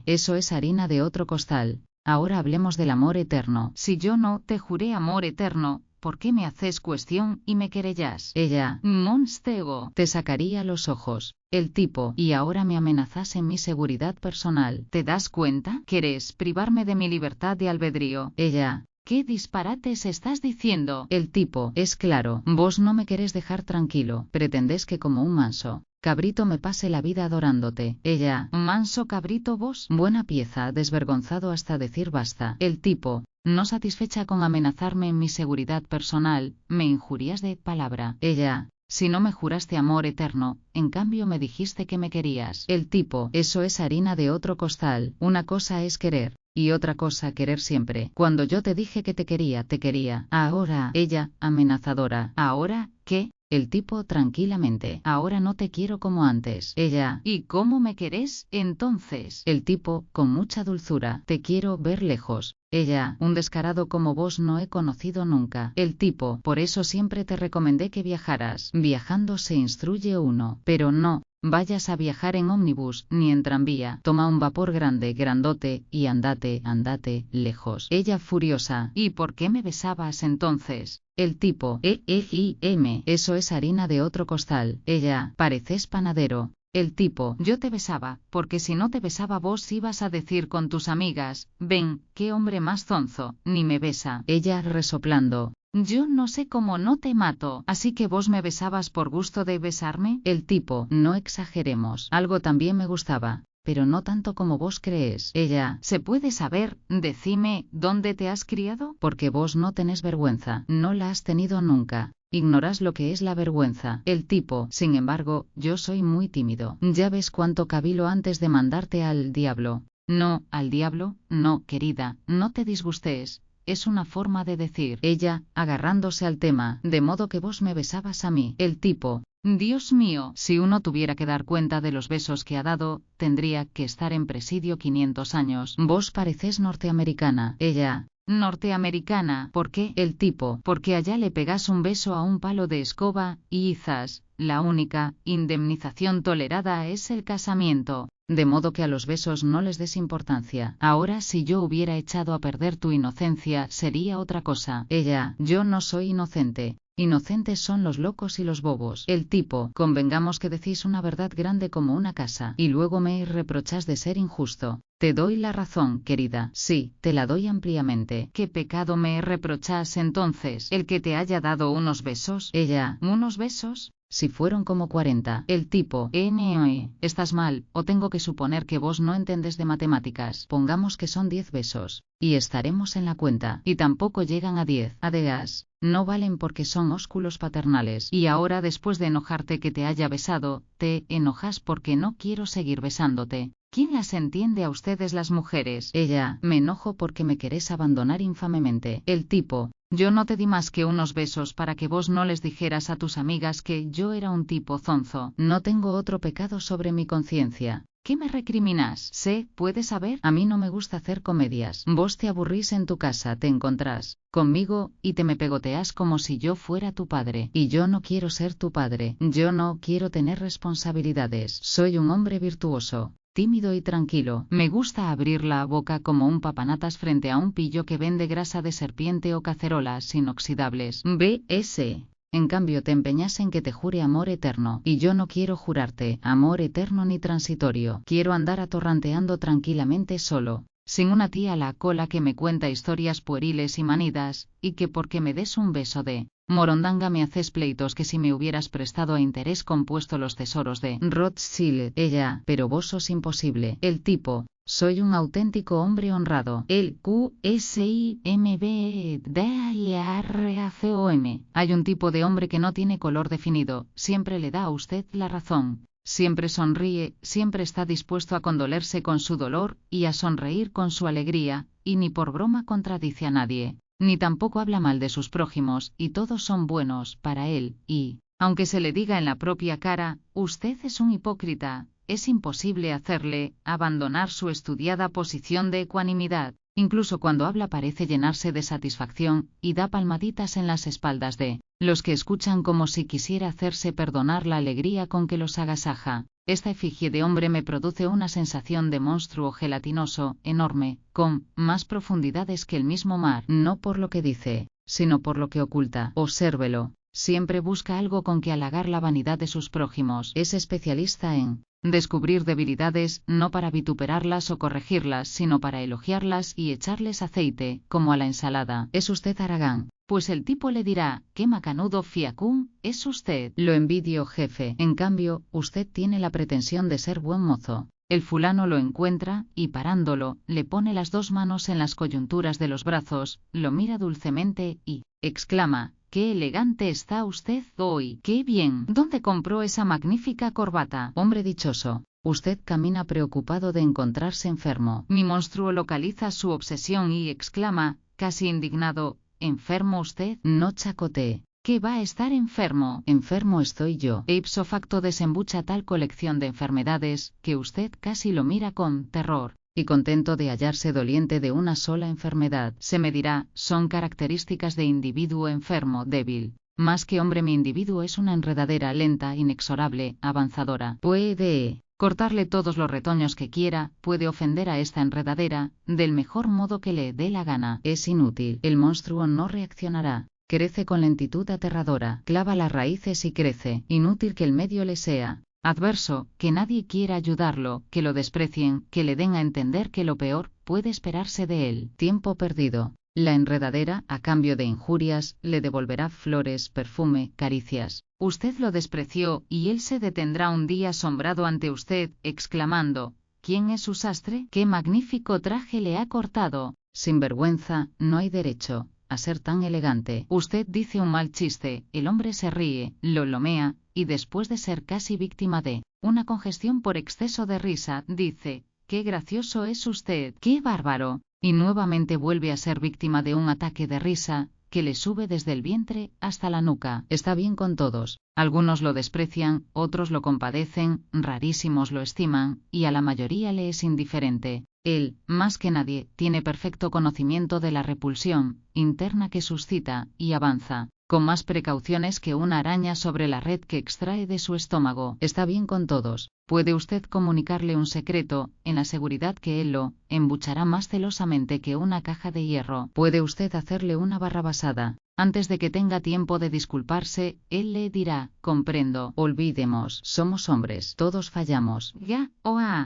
eso es harina de otro costal. Ahora hablemos del amor eterno. Si yo no te juré amor eterno, ¿por qué me haces cuestión y me querellas? Ella, monstego, te sacaría los ojos. El tipo, y ahora me amenazas en mi seguridad personal. ¿Te das cuenta? ¿Querés privarme de mi libertad de albedrío? Ella, ¿qué disparates estás diciendo? El tipo, es claro, vos no me querés dejar tranquilo. Pretendés que como un manso cabrito me pase la vida adorándote. Ella, manso cabrito vos. Buena pieza, desvergonzado hasta decir basta. El tipo, no satisfecha con amenazarme en mi seguridad personal, me injurias de palabra. Ella, si no me juraste amor eterno, en cambio me dijiste que me querías. El tipo, eso es harina de otro costal. Una cosa es querer, y otra cosa querer siempre. Cuando yo te dije que te quería. Ahora, ella, amenazadora. ¿Ahora qué? El tipo tranquilamente. Ahora no te quiero como antes. Ella, ¿y cómo me querés, entonces? El tipo, con mucha dulzura, te quiero ver lejos. Ella, un descarado como vos no he conocido nunca. El tipo, por eso siempre te recomendé que viajaras. Viajando se instruye uno. Pero no vayas a viajar en ómnibus, ni en tranvía. Toma un vapor grande, grandote, y andate, lejos. Ella furiosa. ¿Y por qué me besabas entonces? El tipo, eso es harina de otro costal. Ella, pareces panadero. El tipo, yo te besaba, porque si no te besaba vos ibas a decir con tus amigas, ven, qué hombre más zonzo, ni me besa. Ella resoplando. Yo no sé cómo no te mato, así que vos me besabas por gusto de besarme. El tipo, no exageremos, algo también me gustaba, pero no tanto como vos crees. Ella, ¿se puede saber, decime, dónde te has criado? Porque vos no tenés vergüenza, no la has tenido nunca. Ignorás lo que es la vergüenza. El tipo, sin embargo, yo soy muy tímido. Ya ves cuánto cavilo antes de mandarte al diablo. No, al diablo, no, querida, no te disgustes. Es una forma de decir. Ella, agarrándose al tema, de modo que vos me besabas a mí. El tipo, Dios mío, si uno tuviera que dar cuenta de los besos que ha dado, tendría que estar en presidio 500 años. Vos parecés norteamericana. Ella, norteamericana. ¿Por qué? El tipo. Porque allá le pegas un beso a un palo de escoba, y quizás la única indemnización tolerada es el casamiento. De modo que a los besos no les des importancia. Ahora, si yo hubiera echado a perder tu inocencia, sería otra cosa. Ella: yo no soy inocente. Inocentes son los locos y los bobos. El tipo: convengamos que decís una verdad grande como una casa, y luego me reprochás de ser injusto. Te doy la razón, querida. Sí, te la doy ampliamente. ¿Qué pecado me reprochás entonces? ¿El que te haya dado unos besos? Ella: ¿unos besos? Si fueron como 40. El tipo: no, estás mal, o tengo que suponer que vos no entendés de matemáticas. Pongamos que son 10 besos, y estaremos en la cuenta. Y tampoco llegan a 10. Además, no valen porque son ósculos paternales. Y ahora, después de enojarte que te haya besado, te enojas porque no quiero seguir besándote. ¿Quién las entiende a ustedes las mujeres? Ella: me enojo porque me querés abandonar infamemente. El tipo: yo no te di más que unos besos para que vos no les dijeras a tus amigas que yo era un tipo zonzo. No tengo otro pecado sobre mi conciencia. ¿Qué me recriminas? ¿Puedes saber? A mí no me gusta hacer comedias. Vos te aburrís en tu casa, te encontrás conmigo, y te me pegoteás como si yo fuera tu padre. Y yo no quiero ser tu padre. Yo no quiero tener responsabilidades. Soy un hombre virtuoso, tímido y tranquilo. Me gusta abrir la boca como un papanatas frente a un pillo que vende grasa de serpiente o cacerolas inoxidables. B.S. En cambio te empeñas en que te jure amor eterno, y yo no quiero jurarte amor eterno ni transitorio. Quiero andar atorranteando tranquilamente solo, sin una tía a la cola que me cuenta historias pueriles y manidas, y que porque me des un beso de morondanga me haces pleitos que si me hubieras prestado a interés compuesto los tesoros de Rothschild. Ella: pero vos sos imposible. El tipo: soy un auténtico hombre honrado. El QSIMBDARACOM. Hay un tipo de hombre que no tiene color definido, siempre le da a usted la razón. Siempre sonríe, siempre está dispuesto a condolerse con su dolor, y a sonreír con su alegría, y ni por broma contradice a nadie, ni tampoco habla mal de sus prójimos, y todos son buenos para él, y, aunque se le diga en la propia cara, usted es un hipócrita, es imposible hacerle abandonar su estudiada posición de ecuanimidad. Incluso cuando habla parece llenarse de satisfacción, y da palmaditas en las espaldas de los que escuchan como si quisiera hacerse perdonar la alegría con que los agasaja. Esta efigie de hombre me produce una sensación de monstruo gelatinoso, enorme, con más profundidades que el mismo mar, no por lo que dice, sino por lo que oculta. Obsérvelo. Siempre busca algo con que halagar la vanidad de sus prójimos. Es especialista en descubrir debilidades, no para vituperarlas o corregirlas, sino para elogiarlas y echarles aceite, como a la ensalada. ¿Es usted Aragán? Pues el tipo le dirá: qué macanudo fiacún es usted. Lo envidio, jefe. En cambio, usted tiene la pretensión de ser buen mozo. El fulano lo encuentra, y parándolo, le pone las dos manos en las coyunturas de los brazos, lo mira dulcemente, y exclama: ¡qué elegante está usted hoy! ¡Qué bien! ¿Dónde compró esa magnífica corbata? Hombre dichoso, usted camina preocupado de encontrarse enfermo. Mi monstruo localiza su obsesión y exclama, casi indignado: ¿enfermo usted? No chacotee. ¿Qué va a estar enfermo? Enfermo estoy yo. E ipso facto desembucha tal colección de enfermedades, que usted casi lo mira con terror, y contento de hallarse doliente de una sola enfermedad. Se me dirá, son características de individuo enfermo, débil. Más que hombre, mi individuo es una enredadera lenta, inexorable, avanzadora. Puede cortarle todos los retoños que quiera, puede ofender a esta enredadera, del mejor modo que le dé la gana. Es inútil. El monstruo no reaccionará. Crece con lentitud aterradora, clava las raíces y crece. Inútil que el medio le sea adverso, que nadie quiera ayudarlo, que lo desprecien, que le den a entender que lo peor puede esperarse de él. Tiempo perdido. La enredadera, a cambio de injurias, le devolverá flores, perfume, caricias. Usted lo despreció, y él se detendrá un día asombrado ante usted, exclamando: ¿quién es su sastre? ¿Qué magnífico traje le ha cortado? Sin vergüenza, no hay derecho a ser tan elegante. Usted dice un mal chiste, el hombre se ríe, lo lomea, y después de ser casi víctima de una congestión por exceso de risa, dice: ¡qué gracioso es usted! ¡Qué bárbaro! Y nuevamente vuelve a ser víctima de un ataque de risa, que le sube desde el vientre hasta la nuca. Está bien con todos. Algunos lo desprecian, otros lo compadecen, rarísimos lo estiman, y a la mayoría le es indiferente. Él, más que nadie, tiene perfecto conocimiento de la repulsión interna que suscita, y avanza con más precauciones que una araña sobre la red que extrae de su estómago. Está bien con todos. Puede usted comunicarle un secreto, en la seguridad que él lo embuchará más celosamente que una caja de hierro. Puede usted hacerle una barrabasada. Antes de que tenga tiempo de disculparse, él le dirá: comprendo, olvidemos, somos hombres, todos fallamos. Ya,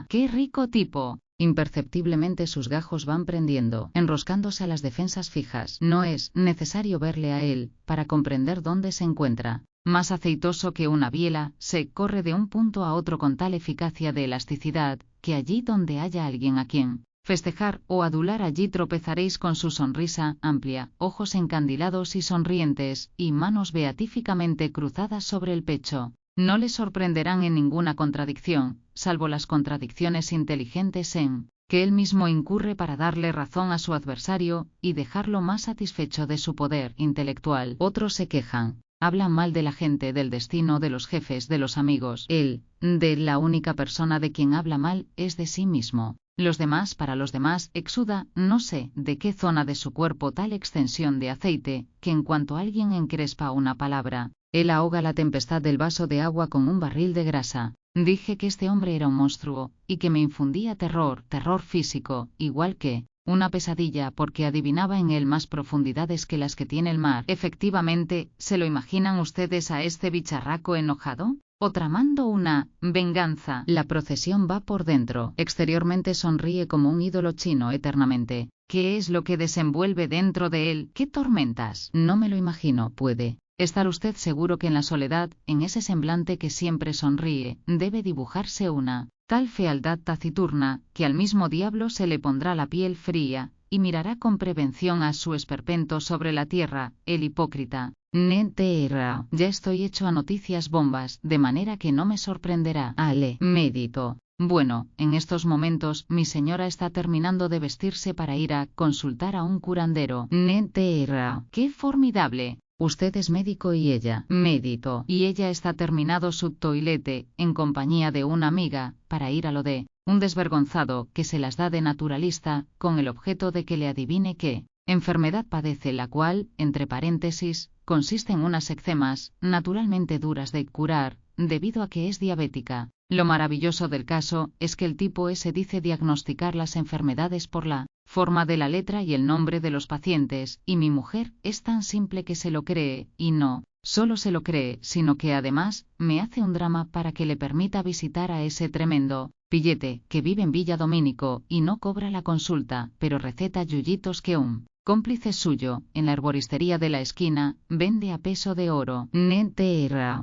qué rico tipo. Imperceptiblemente sus gajos van prendiendo, enroscándose a las defensas fijas. No es necesario verle a él para comprender dónde se encuentra. Más aceitoso que una biela, se corre de un punto a otro con tal eficacia de elasticidad, que allí donde haya alguien a quien festejar o adular, allí tropezaréis con su sonrisa amplia, ojos encandilados y sonrientes, y manos beatíficamente cruzadas sobre el pecho. No le sorprenderán en ninguna contradicción, salvo las contradicciones inteligentes en que él mismo incurre para darle razón a su adversario y dejarlo más satisfecho de su poder intelectual. Otros se quejan, hablan mal de la gente, del destino, de los jefes, de los amigos. Él, de la única persona de quien habla mal, es de sí mismo. Los demás, para los demás, exuda, no sé de qué zona de su cuerpo, tal extensión de aceite, que en cuanto alguien encrespa una palabra, él ahoga la tempestad del vaso de agua con un barril de grasa. Dije que este hombre era un monstruo, y que me infundía terror físico, igual que una pesadilla, porque adivinaba en él más profundidades que las que tiene el mar. Efectivamente, ¿se lo imaginan ustedes a este bicharraco enojado? ¿O tramando una venganza? La procesión va por dentro. Exteriormente sonríe como un ídolo chino eternamente. ¿Qué es lo que desenvuelve dentro de él? ¿Qué tormentas? No me lo imagino. Puede estar usted seguro que en la soledad, en ese semblante que siempre sonríe, debe dibujarse una tal fealdad taciturna, que al mismo diablo se le pondrá la piel fría, y mirará con prevención a su esperpento sobre la tierra, el hipócrita. Ya estoy hecho a noticias bombas, de manera que no me sorprenderá. Ale, medito. Bueno, en estos momentos, mi señora está terminando de vestirse para ir a consultar a un curandero. ¡Qué formidable! Usted es médico y ella, médico, y ella está terminado su toilette, en compañía de una amiga, para ir a lo de un desvergonzado que se las da de naturalista, con el objeto de que le adivine qué enfermedad padece, la cual, entre paréntesis, consiste en unas eczemas, naturalmente duras de curar, debido a que es diabética. Lo maravilloso del caso es que el tipo ese dice diagnosticar las enfermedades por la forma de la letra y el nombre de los pacientes, y mi mujer es tan simple que se lo cree, y no solo se lo cree, sino que además me hace un drama para que le permita visitar a ese tremendo pillete, que vive en Villa Domínico, y no cobra la consulta, pero receta yuyitos que un cómplice suyo, en la herboristería de la esquina, vende a peso de oro.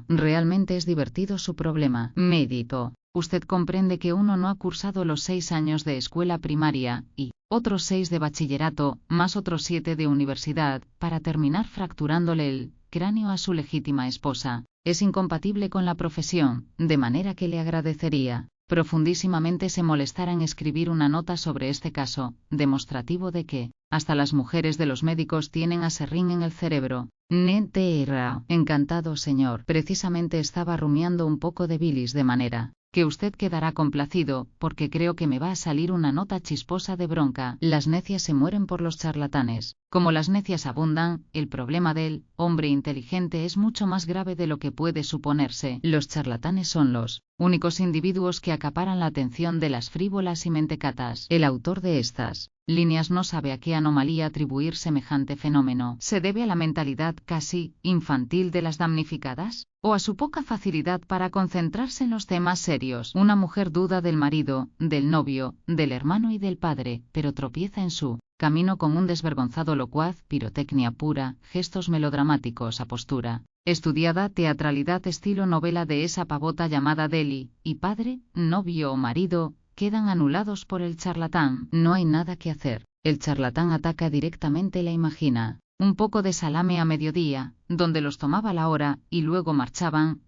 Realmente es divertido su problema. Médico. Usted comprende que uno no ha cursado los 6 años de escuela primaria, y otros 6 de bachillerato, más otros 7 de universidad, para terminar fracturándole el cráneo a su legítima esposa. Es incompatible con la profesión, de manera que le agradecería profundísimamente se molestara en escribir una nota sobre este caso, demostrativo de que hasta las mujeres de los médicos tienen aserrín en el cerebro. Encantado, señor. Precisamente estaba rumiando un poco de bilis, de manera que usted quedará complacido, porque creo que me va a salir una nota chisposa de bronca. Las necias se mueren por los charlatanes. Como las necias abundan, el problema del hombre inteligente es mucho más grave de lo que puede suponerse. Los charlatanes son los únicos individuos que acaparan la atención de las frívolas y mentecatas. El autor de estas líneas no sabe a qué anomalía atribuir semejante fenómeno. ¿Se debe a la mentalidad casi infantil de las damnificadas? ¿O a su poca facilidad para concentrarse en los temas serios? Una mujer duda del marido, del novio, del hermano y del padre, pero tropieza en su camino con un desvergonzado locuaz, pirotecnia pura, gestos melodramáticos, apostura estudiada, teatralidad estilo novela de esa pavota llamada Deli, y padre, novio o marido quedan anulados por el charlatán. No hay nada que hacer. El charlatán ataca directamente, la imagina. Un poco de salame a mediodía, donde los tomaba la hora, y luego marchaban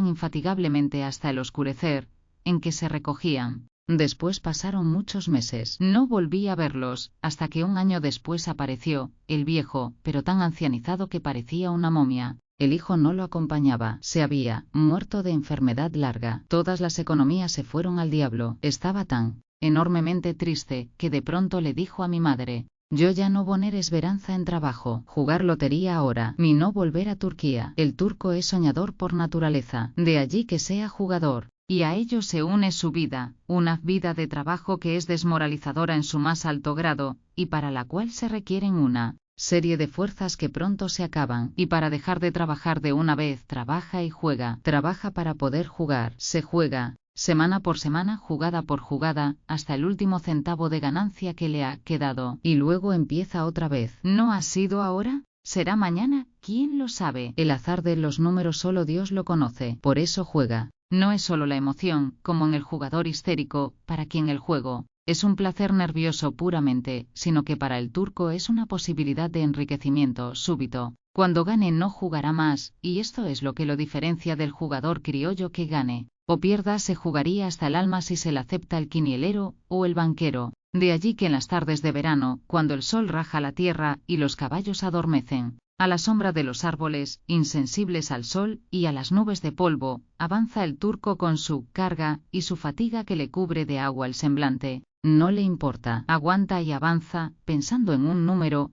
infatigablemente hasta el oscurecer, en que se recogían. Después pasaron muchos meses. No volví a verlos, hasta que un año después apareció, el viejo, pero tan ancianizado que parecía una momia. El hijo no lo acompañaba, se había muerto de enfermedad larga. Todas las economías se fueron al diablo. Estaba tan enormemente triste, que de pronto le dijo a mi madre: yo ya no poner esperanza en trabajo, jugar lotería ahora, ni no volver a Turquía. El turco es soñador por naturaleza, de allí que sea jugador. Y a ello se une su vida, una vida de trabajo que es desmoralizadora en su más alto grado, y para la cual se requieren una serie de fuerzas que pronto se acaban, y para dejar de trabajar de una vez trabaja y juega, trabaja para poder jugar, se juega, semana por semana, jugada por jugada, hasta el último centavo de ganancia que le ha quedado, y luego empieza otra vez. ¿No ha sido ahora? ¿Será mañana? ¿Quién lo sabe? El azar de los números solo Dios lo conoce, por eso juega. No es solo la emoción, como en el jugador histérico, para quien el juego es un placer nervioso puramente, sino que para el turco es una posibilidad de enriquecimiento súbito. Cuando gane no jugará más, y esto es lo que lo diferencia del jugador criollo que gane o pierda se jugaría hasta el alma si se le acepta el quinielero o el banquero. De allí que en las tardes de verano, cuando el sol raja la tierra y los caballos adormecen, a la sombra de los árboles, insensibles al sol y a las nubes de polvo, avanza el turco con su carga y su fatiga que le cubre de agua el semblante. No le importa, aguanta y avanza, pensando en un número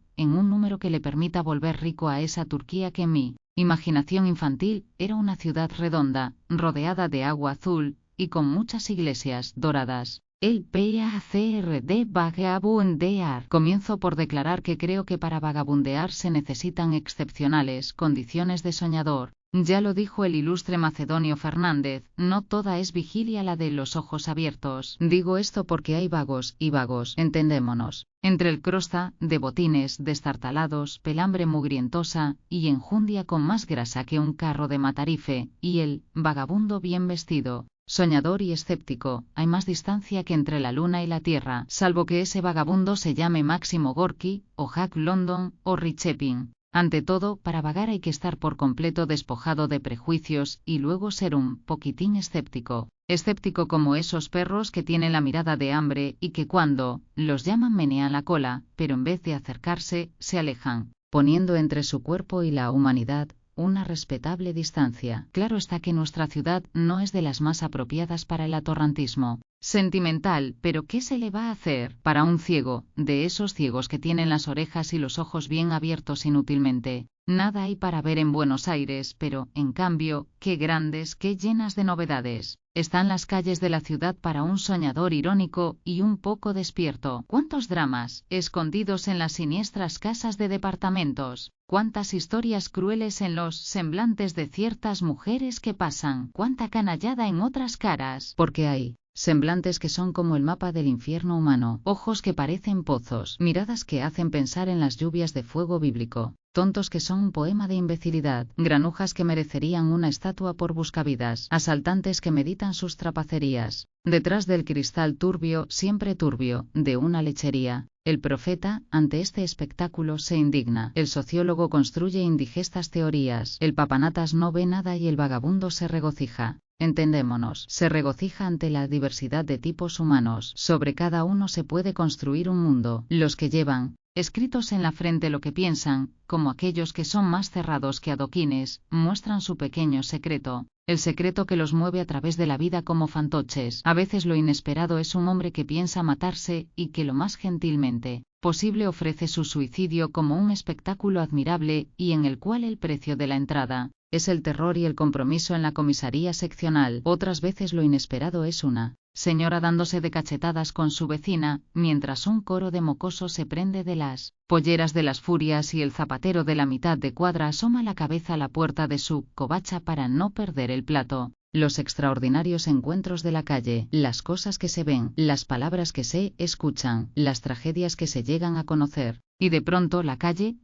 que le permita volver rico a esa Turquía que en mi imaginación infantil era una ciudad redonda, rodeada de agua azul, y con muchas iglesias doradas. El PACRD vagabundear. Comienzo por declarar que creo que para vagabundear se necesitan excepcionales condiciones de soñador. Ya lo dijo el ilustre Macedonio Fernández, no toda es vigilia la de los ojos abiertos. Digo esto porque hay vagos y vagos, entendémonos. Entre el crosta, de botines destartalados, pelambre mugrientosa y enjundia con más grasa que un carro de Matarife, y el vagabundo bien vestido, soñador y escéptico, hay más distancia que entre la luna y la tierra, salvo que ese vagabundo se llame Máximo Gorki, o Jack London, o Richepin. Ante todo, para vagar hay que estar por completo despojado de prejuicios y luego ser un poquitín escéptico. Escéptico como esos perros que tienen la mirada de hambre y que cuando los llaman menean la cola, pero en vez de acercarse, se alejan, poniendo entre su cuerpo y la humanidad una respetable distancia. Claro está que nuestra ciudad no es de las más apropiadas para el atorrantismo sentimental, pero ¿qué se le va a hacer? Para un ciego, de esos ciegos que tienen las orejas y los ojos bien abiertos inútilmente, nada hay para ver en Buenos Aires, pero, en cambio, qué grandes, qué llenas de novedades están las calles de la ciudad para un soñador irónico y un poco despierto. ¿Cuántos dramas escondidos en las siniestras casas de departamentos? ¿Cuántas historias crueles en los semblantes de ciertas mujeres que pasan? ¿Cuánta canallada en otras caras? Porque hay semblantes que son como el mapa del infierno humano, ojos que parecen pozos, miradas que hacen pensar en las lluvias de fuego bíblico, tontos que son un poema de imbecilidad, granujas que merecerían una estatua por buscavidas, asaltantes que meditan sus trapacerías. Detrás del cristal turbio, siempre turbio, de una lechería, el profeta, ante este espectáculo, se indigna. El sociólogo construye indigestas teorías. El papanatas no ve nada y el vagabundo se regocija. Entendémonos, se regocija ante la diversidad de tipos humanos. Sobre cada uno se puede construir un mundo. Los que llevan escritos en la frente lo que piensan, como aquellos que son más cerrados que adoquines, muestran su pequeño secreto, el secreto que los mueve a través de la vida como fantoches. A veces lo inesperado es un hombre que piensa matarse y que lo más gentilmente posible ofrece su suicidio como un espectáculo admirable y en el cual el precio de la entrada es el terror y el compromiso en la comisaría seccional. Otras veces lo inesperado es una señora dándose de cachetadas con su vecina, mientras un coro de mocosos se prende de las polleras de las furias y el zapatero de la mitad de cuadra asoma la cabeza a la puerta de su covacha para no perder el plato. Los extraordinarios encuentros de la calle, las cosas que se ven, las palabras que se escuchan, las tragedias que se llegan a conocer. Y de pronto la calle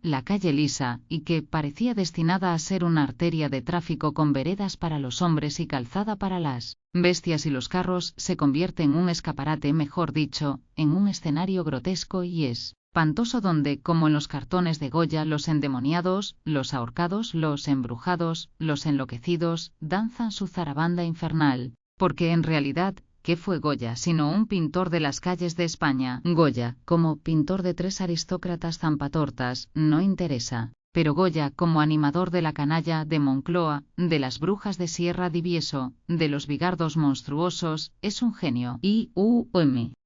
lisa, y que parecía destinada a ser una arteria de tráfico con veredas para los hombres y calzada para las bestias y los carros, se convierte en un escaparate, mejor dicho, en un escenario grotesco y espantoso donde, como en los cartones de Goya, los endemoniados, los ahorcados, los embrujados, los enloquecidos, danzan su zarabanda infernal. Porque en realidad, ¿qué fue Goya sino un pintor de las calles de España? Goya, como pintor de tres aristócratas zampatortas, no interesa. Pero Goya, como animador de la canalla de Moncloa, de las brujas de Sierra Divieso, de los bigardos monstruosos, es un genio.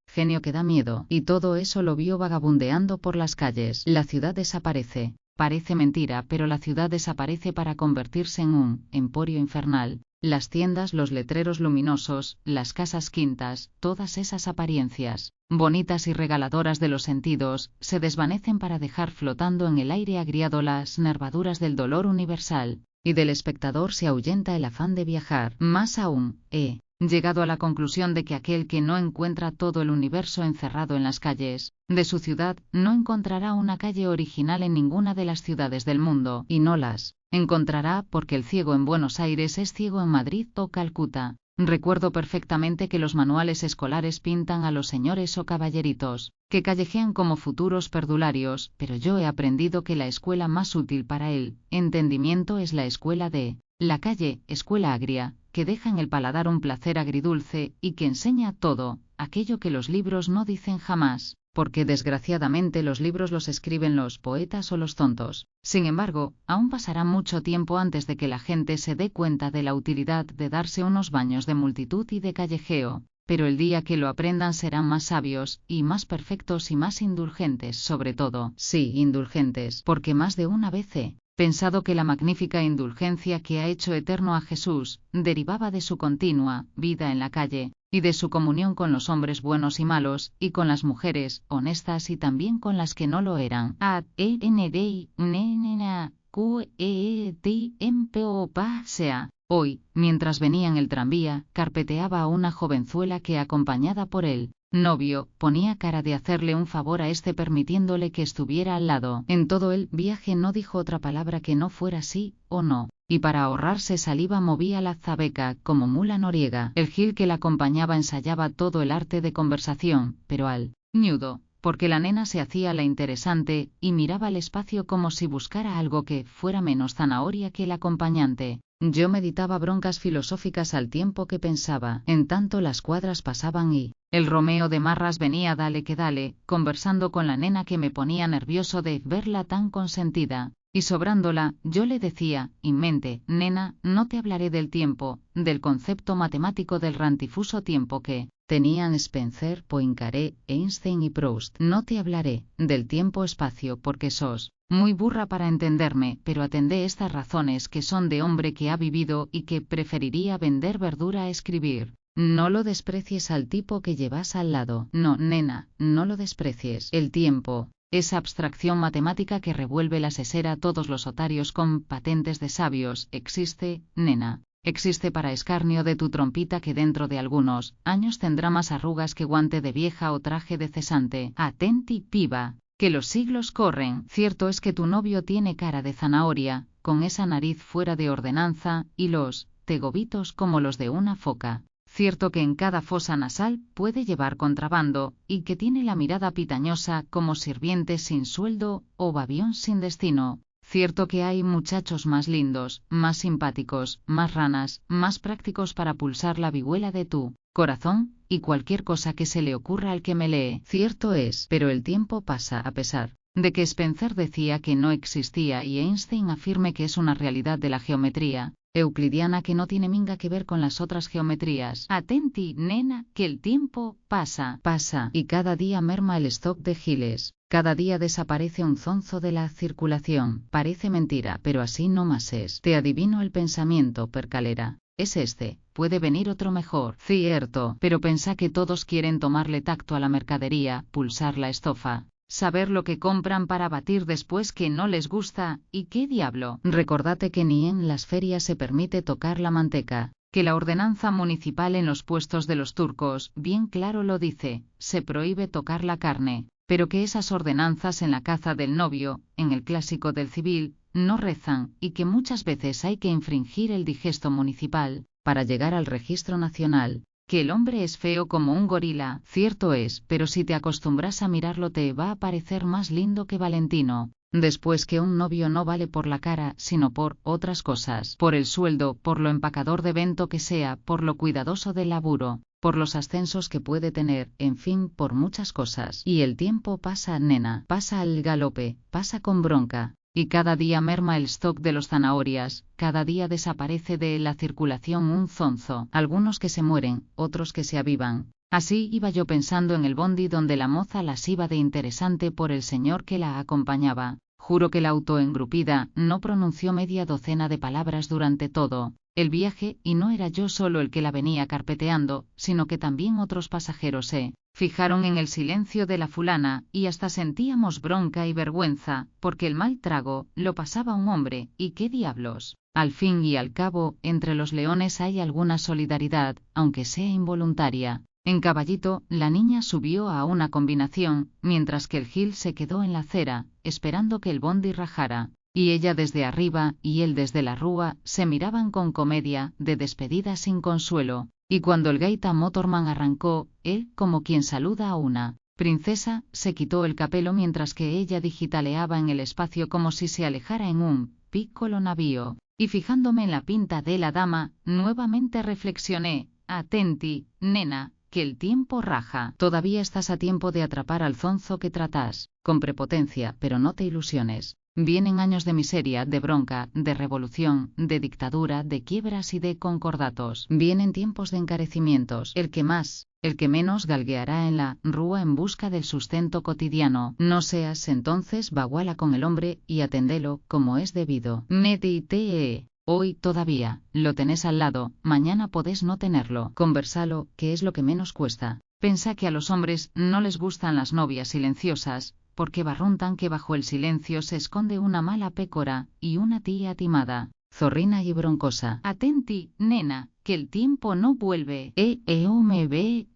genio que da miedo, y todo eso lo vio vagabundeando por las calles. La ciudad desaparece. Parece mentira, pero la ciudad desaparece para convertirse en un emporio infernal. Las tiendas, los letreros luminosos, las casas quintas, todas esas apariencias, bonitas y regaladoras de los sentidos, se desvanecen para dejar flotando en el aire agriado las nervaduras del dolor universal, y del espectador se ahuyenta el afán de viajar. Más aún, llegado a la conclusión de que aquel que no encuentra todo el universo encerrado en las calles de su ciudad, no encontrará una calle original en ninguna de las ciudades del mundo, y no las encontrará porque el ciego en Buenos Aires es ciego en Madrid o Calcuta. Recuerdo perfectamente que los manuales escolares pintan a los señores o caballeritos que callejean como futuros perdularios, pero yo he aprendido que la escuela más útil para el entendimiento es la escuela de la calle, escuela agria, que deja en el paladar un placer agridulce y que enseña todo aquello que los libros no dicen jamás, porque desgraciadamente los libros los escriben los poetas o los tontos. Sin embargo, aún pasará mucho tiempo antes de que la gente se dé cuenta de la utilidad de darse unos baños de multitud y de callejeo, pero el día que lo aprendan serán más sabios, y más perfectos y más indulgentes, sobre todo. Sí, indulgentes, porque más de una vez he pensado que la magnífica indulgencia que ha hecho eterno a Jesús derivaba de su continua vida en la calle, y de su comunión con los hombres buenos y malos, y con las mujeres honestas y también con las que no lo eran. Hoy, mientras venía en el tranvía, carpeteaba a una jovenzuela que, acompañada por él, novio, ponía cara de hacerle un favor a este permitiéndole que estuviera al lado. En todo el viaje no dijo otra palabra que no fuera sí o no, y para ahorrarse saliva movía la zabeca como mula noriega. El gil que la acompañaba ensayaba todo el arte de conversación, pero al ñudo, porque la nena se hacía la interesante y miraba al espacio como si buscara algo que fuera menos zanahoria que el acompañante. Yo meditaba broncas filosóficas al tiempo que pensaba. En tanto las cuadras pasaban y el Romeo de Marras venía dale que dale, conversando con la nena que me ponía nervioso de verla tan consentida. Y sobrándola, yo le decía, en mente, nena, no te hablaré del tiempo, del concepto matemático del rantifuso tiempo que tenían Spencer, Poincaré, Einstein y Proust. No te hablaré del tiempo-espacio porque sos muy burra para entenderme, pero atendé estas razones que son de hombre que ha vivido y que preferiría vender verdura a escribir. No lo desprecies al tipo que llevas al lado. No, nena, no lo desprecies. El tiempo, esa abstracción matemática que revuelve la sesera a todos los otarios con patentes de sabios, existe, nena. Existe para escarnio de tu trompita que dentro de algunos años tendrá más arrugas que guante de vieja o traje de cesante. Atenti, piba, que los siglos corren. Cierto es que tu novio tiene cara de zanahoria, con esa nariz fuera de ordenanza, y los tegobitos como los de una foca. Cierto que en cada fosa nasal puede llevar contrabando, y que tiene la mirada pitañosa como sirviente sin sueldo o babión sin destino. Cierto que hay muchachos más lindos, más simpáticos, más ranas, más prácticos para pulsar la vihuela de tu corazón, y cualquier cosa que se le ocurra al que me lee. Cierto es, pero el tiempo pasa a pesar de que Spencer decía que no existía y Einstein afirme que es una realidad de la geometría euclidiana que no tiene minga que ver con las otras geometrías. Atenti, nena, que el tiempo pasa, y cada día merma el stock de giles. Cada día desaparece un zonzo de la circulación. Parece mentira, pero así no más es. Te adivino el pensamiento, percalera. Es este, puede venir otro mejor. Cierto, pero pensá que todos quieren tomarle tacto a la mercadería, pulsar la estofa, saber lo que compran para batir después que no les gusta, y qué diablo. Recordate que ni en las ferias se permite tocar la manteca, que la ordenanza municipal en los puestos de los turcos, bien claro lo dice, se prohíbe tocar la carne, pero que esas ordenanzas en la caza del novio, en el clásico del civil, no rezan, y que muchas veces hay que infringir el digesto municipal, para llegar al registro nacional. Que el hombre es feo como un gorila, cierto es, pero si te acostumbras a mirarlo te va a parecer más lindo que Valentino. Después que un novio no vale por la cara, sino por otras cosas, por el sueldo, por lo empacador de vento que sea, por lo cuidadoso del laburo, por los ascensos que puede tener, en fin, por muchas cosas. Y el tiempo pasa, nena, pasa al galope, pasa con bronca. Y cada día merma el stock de los zanahorias, cada día desaparece de la circulación un zonzo, algunos que se mueren, otros que se avivan, Así iba yo pensando en el bondi donde la moza las iba de interesante por el señor que la acompañaba. Juro que la autoengrupida no pronunció media docena de palabras durante todo el viaje, y no era yo solo el que la venía carpeteando, sino que también otros pasajeros se fijaron en el silencio de la fulana, y hasta sentíamos bronca y vergüenza, porque el mal trago lo pasaba un hombre, y qué diablos. Al fin y al cabo, entre los leones hay alguna solidaridad, aunque sea involuntaria. En Caballito, la niña subió a una combinación, mientras que el Gil se quedó en la acera, esperando que el bondi rajara. Y ella desde arriba y él desde la rúa se miraban con comedia de despedida sin consuelo, y cuando el Gaita Motorman arrancó, él, como quien saluda a una princesa, se quitó el capelo mientras que ella digitaleaba en el espacio como si se alejara en un piccolo navío, y fijándome en la pinta de la dama, nuevamente reflexioné: atenti, nena, que el tiempo raja. Todavía estás a tiempo de atrapar al zonzo que tratas con prepotencia, pero no te ilusiones. Vienen años de miseria, de bronca, de revolución, de dictadura, de quiebras y de concordatos. Vienen tiempos de encarecimientos. El que más, el que menos galgueará en la rúa en busca del sustento cotidiano. No seas entonces baguala con el hombre y atendelo como es debido. Medite. Hoy todavía lo tenés al lado, mañana podés no tenerlo. Conversalo, que es lo que menos cuesta. Pensá que a los hombres no les gustan las novias silenciosas, porque barruntan que bajo el silencio se esconde una mala pécora y una tía timada, zorrina y broncosa. Atenti, nena, que el tiempo no vuelve. El hombre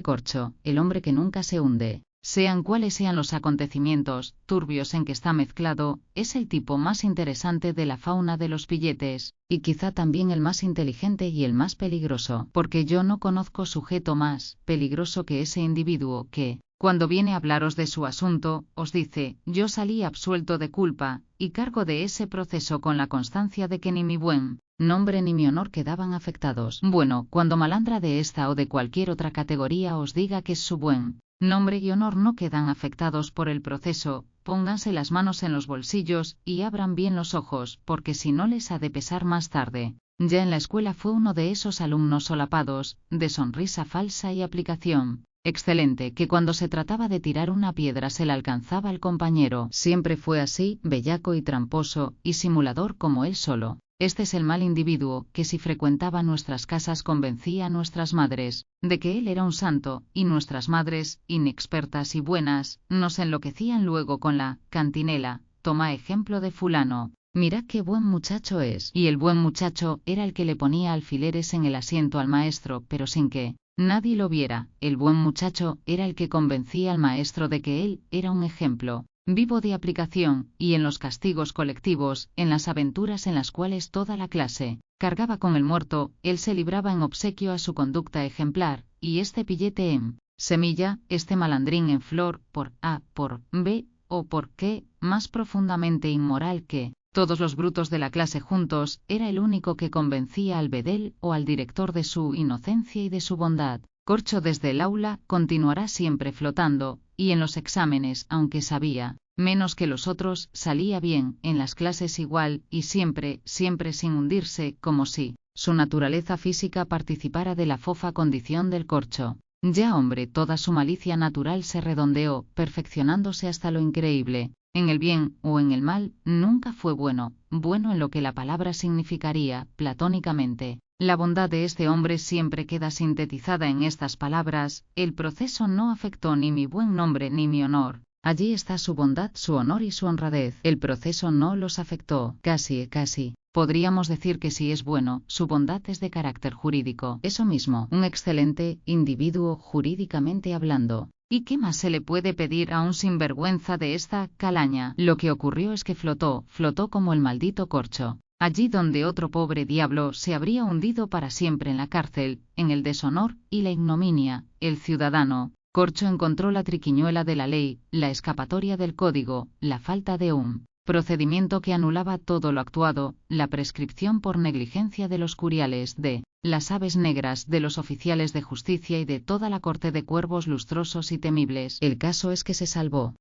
corcho, el hombre que nunca se hunde. Sean cuales sean los acontecimientos turbios en que está mezclado, es el tipo más interesante de la fauna de los pilletes, y quizá también el más inteligente y el más peligroso, porque yo no conozco sujeto más peligroso que ese individuo que, cuando viene a hablaros de su asunto, os dice: yo salí absuelto de culpa, y cargo de ese proceso con la constancia de que ni mi buen nombre ni mi honor quedaban afectados. Bueno, cuando malandra de esta o de cualquier otra categoría os diga que su buen nombre y honor no quedan afectados por el proceso, pónganse las manos en los bolsillos y abran bien los ojos, porque si no les ha de pesar más tarde. Ya en la escuela fue uno de esos alumnos solapados, de sonrisa falsa y aplicación excelente, que cuando se trataba de tirar una piedra se la alcanzaba al compañero. Siempre fue así, bellaco y tramposo, y simulador como él solo. Este es el mal individuo que, si frecuentaba nuestras casas, convencía a nuestras madres de que él era un santo, y nuestras madres, inexpertas y buenas, nos enloquecían luego con la cantinela: toma ejemplo de fulano, mirad qué buen muchacho es. Y el buen muchacho era el que le ponía alfileres en el asiento al maestro, pero sin que nadie lo viera. El buen muchacho era el que convencía al maestro de que él era un ejemplo vivo de aplicación, y en los castigos colectivos, en las aventuras en las cuales toda la clase cargaba con el muerto, él se libraba en obsequio a su conducta ejemplar, y este pillete en semilla, este malandrín en flor, por A, por B, o por qué, más profundamente inmoral que todos los brutos de la clase juntos, era el único que convencía al bedel o al director de su inocencia y de su bondad. Corcho desde el aula continuará siempre flotando, y en los exámenes, aunque sabía menos que los otros, salía bien, en las clases igual, y siempre, siempre sin hundirse, como si su naturaleza física participara de la fofa condición del corcho. Ya hombre, toda su malicia natural se redondeó, perfeccionándose hasta lo increíble. En el bien o en el mal, nunca fue bueno, bueno en lo que la palabra significaría, platónicamente. La bondad de este hombre siempre queda sintetizada en estas palabras: el proceso no afectó ni mi buen nombre ni mi honor. Allí está su bondad, su honor y su honradez. El proceso no los afectó. Casi. Podríamos decir que si es bueno, su bondad es de carácter jurídico. Eso mismo, un excelente individuo jurídicamente hablando. ¿Y qué más se le puede pedir a un sinvergüenza de esta calaña? Lo que ocurrió es que flotó como el maldito corcho. Allí donde otro pobre diablo se habría hundido para siempre en la cárcel, en el deshonor y la ignominia, el ciudadano corcho encontró la triquiñuela de la ley, la escapatoria del código, la falta de un procedimiento que anulaba todo lo actuado, la prescripción por negligencia de los curiales, de las aves negras, de los oficiales de justicia y de toda la corte de cuervos lustrosos y temibles. El caso es que se salvó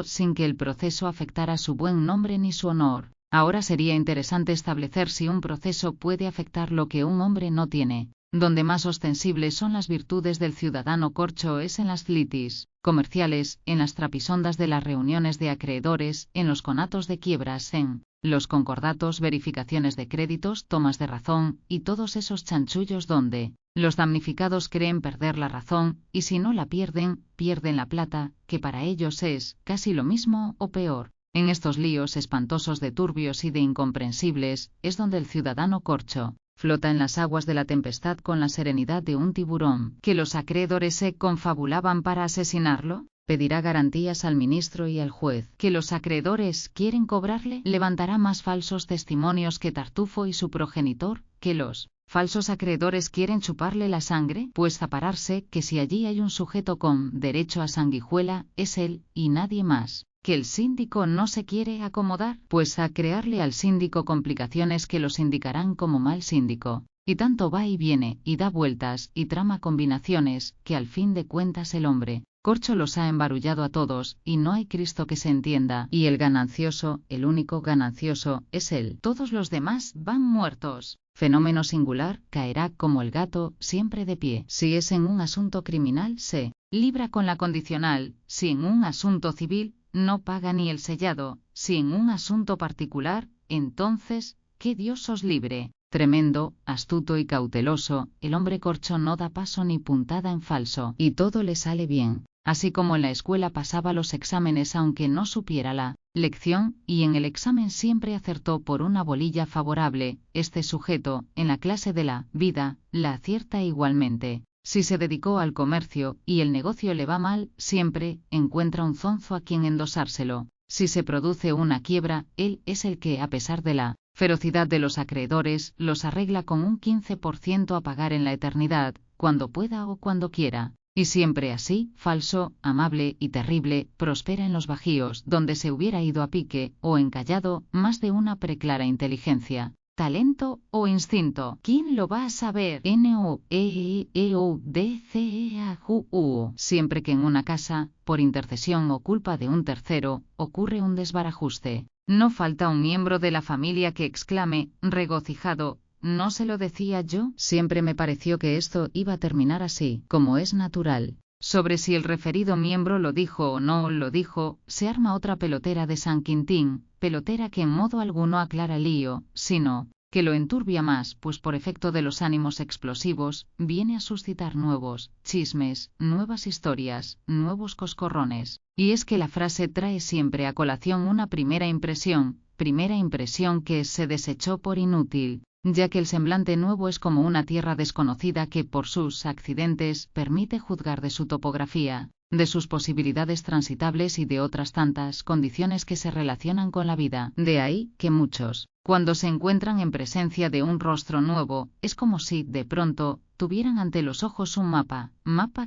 sin que el proceso afectara su buen nombre ni su honor. Ahora sería interesante establecer si un proceso puede afectar lo que un hombre no tiene. Donde más ostensibles son las virtudes del ciudadano corcho es en las litis comerciales, en las trapisondas de las reuniones de acreedores, en los conatos de quiebras, en los concordatos, verificaciones de créditos, tomas de razón, y todos esos chanchullos donde los damnificados creen perder la razón, y si no la pierden, pierden la plata, que para ellos es casi lo mismo o peor. En estos líos espantosos de turbios y de incomprensibles, es donde el ciudadano corcho flota en las aguas de la tempestad con la serenidad de un tiburón. ¿Que los acreedores se confabulaban para asesinarlo? Pedirá garantías al ministro y al juez. ¿Que los acreedores quieren cobrarle? Levantará más falsos testimonios que Tartufo y su progenitor. ¿Que los falsos acreedores quieren chuparle la sangre? Pues zapararse que si allí hay un sujeto con derecho a sanguijuela, es él, y nadie más. ¿Que el síndico no se quiere acomodar? Pues a crearle al síndico complicaciones que los indicarán como mal síndico. Y tanto va y viene, y da vueltas, y trama combinaciones, que al fin de cuentas el hombre corcho los ha embarullado a todos, y no hay Cristo que se entienda, y el ganancioso, el único ganancioso, es él. Todos los demás van muertos. Fenómeno singular, caerá como el gato, siempre de pie. Si es en un asunto criminal, se libra con la condicional; si en un asunto civil, no paga ni el sellado; si en un asunto particular, entonces, que Dios os libre. Tremendo, astuto y cauteloso, el hombre corcho no da paso ni puntada en falso, y todo le sale bien. Así como en la escuela pasaba los exámenes aunque no supiera la lección, y en el examen siempre acertó por una bolilla favorable, este sujeto, en la clase de la vida, la acierta igualmente. Si se dedicó al comercio, y el negocio le va mal, siempre encuentra un zonzo a quien endosárselo. Si se produce una quiebra, él es el que, a pesar de la ferocidad de los acreedores, los arregla con un 15% a pagar en la eternidad, cuando pueda o cuando quiera. Y siempre así, falso, amable y terrible, prospera en los bajíos, donde se hubiera ido a pique, o encallado, más de una preclara inteligencia. ¿Talento o instinto? ¿Quién lo va a saber? NOEEODCEAJU. Siempre que en una casa, por intercesión o culpa de un tercero, ocurre un desbarajuste, no falta un miembro de la familia que exclame, regocijado: ¿no se lo decía yo? Siempre me pareció que esto iba a terminar así, como es natural. Sobre si el referido miembro lo dijo o no lo dijo, se arma otra pelotera de San Quintín, pelotera que en modo alguno aclara el lío, sino que lo enturbia más, pues por efecto de los ánimos explosivos, viene a suscitar nuevos chismes, nuevas historias, nuevos coscorrones. Y es que la frase trae siempre a colación una primera impresión que se desechó por inútil, ya que el semblante nuevo es como una tierra desconocida que por sus accidentes permite juzgar de su topografía, de sus posibilidades transitables y de otras tantas condiciones que se relacionan con la vida. De ahí que muchos, cuando se encuentran en presencia de un rostro nuevo, es como si, de pronto, tuvieran ante los ojos un mapa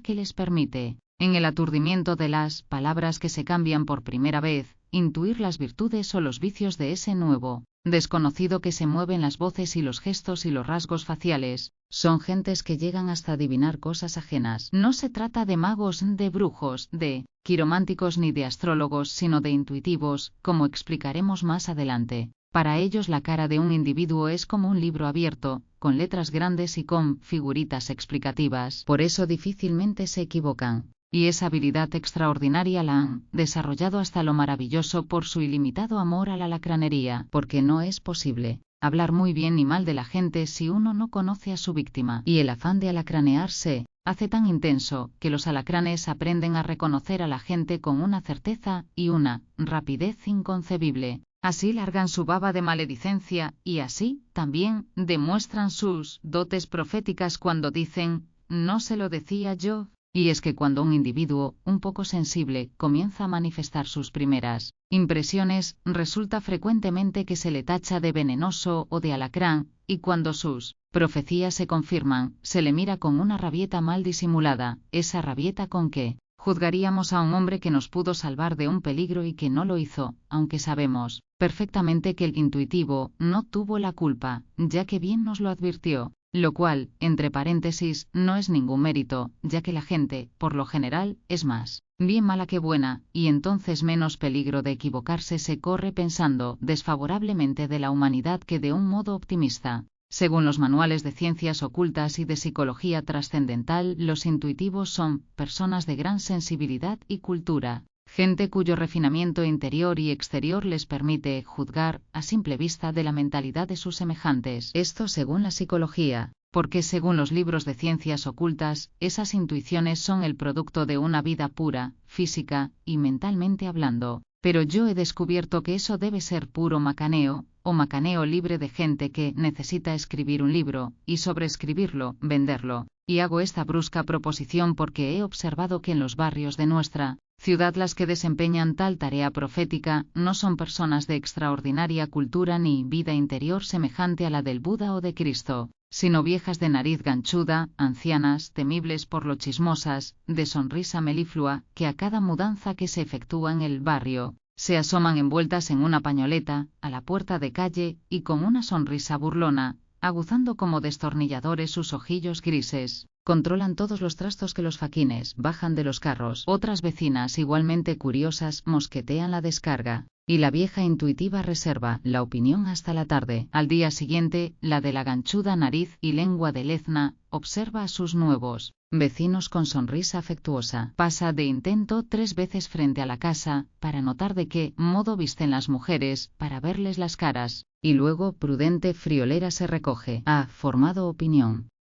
que les permite, en el aturdimiento de las palabras que se cambian por primera vez, intuir las virtudes o los vicios de ese nuevo desconocido que se mueve en las voces y los gestos y los rasgos faciales. Son gentes que llegan hasta adivinar cosas ajenas. No se trata de magos, de brujos, de quirománticos ni de astrólogos, sino de intuitivos, como explicaremos más adelante. Para ellos la cara de un individuo es como un libro abierto, con letras grandes y con figuritas explicativas. Por eso difícilmente se equivocan. Y esa habilidad extraordinaria la han desarrollado hasta lo maravilloso por su ilimitado amor a la alacranería, porque no es posible hablar muy bien ni mal de la gente si uno no conoce a su víctima. Y el afán de alacranear se hace tan intenso que los alacranes aprenden a reconocer a la gente con una certeza y una rapidez inconcebible. Así largan su baba de maledicencia, y así, también, demuestran sus dotes proféticas cuando dicen, ¿no se lo decía yo? Y es que cuando un individuo, un poco sensible, comienza a manifestar sus primeras impresiones, resulta frecuentemente que se le tacha de venenoso o de alacrán, y cuando sus profecías se confirman, se le mira con una rabieta mal disimulada, esa rabieta con que juzgaríamos a un hombre que nos pudo salvar de un peligro y que no lo hizo, aunque sabemos perfectamente que el intuitivo no tuvo la culpa, ya que bien nos lo advirtió. Lo cual, entre paréntesis, no es ningún mérito, ya que la gente, por lo general, es más bien mala que buena, y entonces menos peligro de equivocarse se corre pensando desfavorablemente de la humanidad que de un modo optimista. Según los manuales de ciencias ocultas y de psicología trascendental, los intuitivos son personas de gran sensibilidad y cultura, gente cuyo refinamiento interior y exterior les permite juzgar, a simple vista, de la mentalidad de sus semejantes. Esto según la psicología, porque según los libros de ciencias ocultas, esas intuiciones son el producto de una vida pura, física y mentalmente hablando. Pero yo he descubierto que eso debe ser puro macaneo, o macaneo libre de gente que necesita escribir un libro, y sobreescribirlo, venderlo. Y hago esta brusca proposición porque he observado que en los barrios de nuestra ciudad las que desempeñan tal tarea profética no son personas de extraordinaria cultura ni vida interior semejante a la del Buda o de Cristo, sino viejas de nariz ganchuda, ancianas, temibles por lo chismosas, de sonrisa meliflua, que a cada mudanza que se efectúa en el barrio, se asoman envueltas en una pañoleta, a la puerta de calle, y con una sonrisa burlona, aguzando como destornilladores sus ojillos grises, controlan todos los trastos que los faquines bajan de los carros. Otras vecinas igualmente curiosas mosquetean la descarga, y la vieja intuitiva reserva la opinión hasta la tarde. Al día siguiente, la de la ganchuda nariz y lengua de lezna observa a sus nuevos vecinos con sonrisa afectuosa. Pasa de intento 3 veces frente a la casa, para notar de qué modo visten las mujeres, para verles las caras, y luego, prudente friolera, se recoge. Ha formado opinión.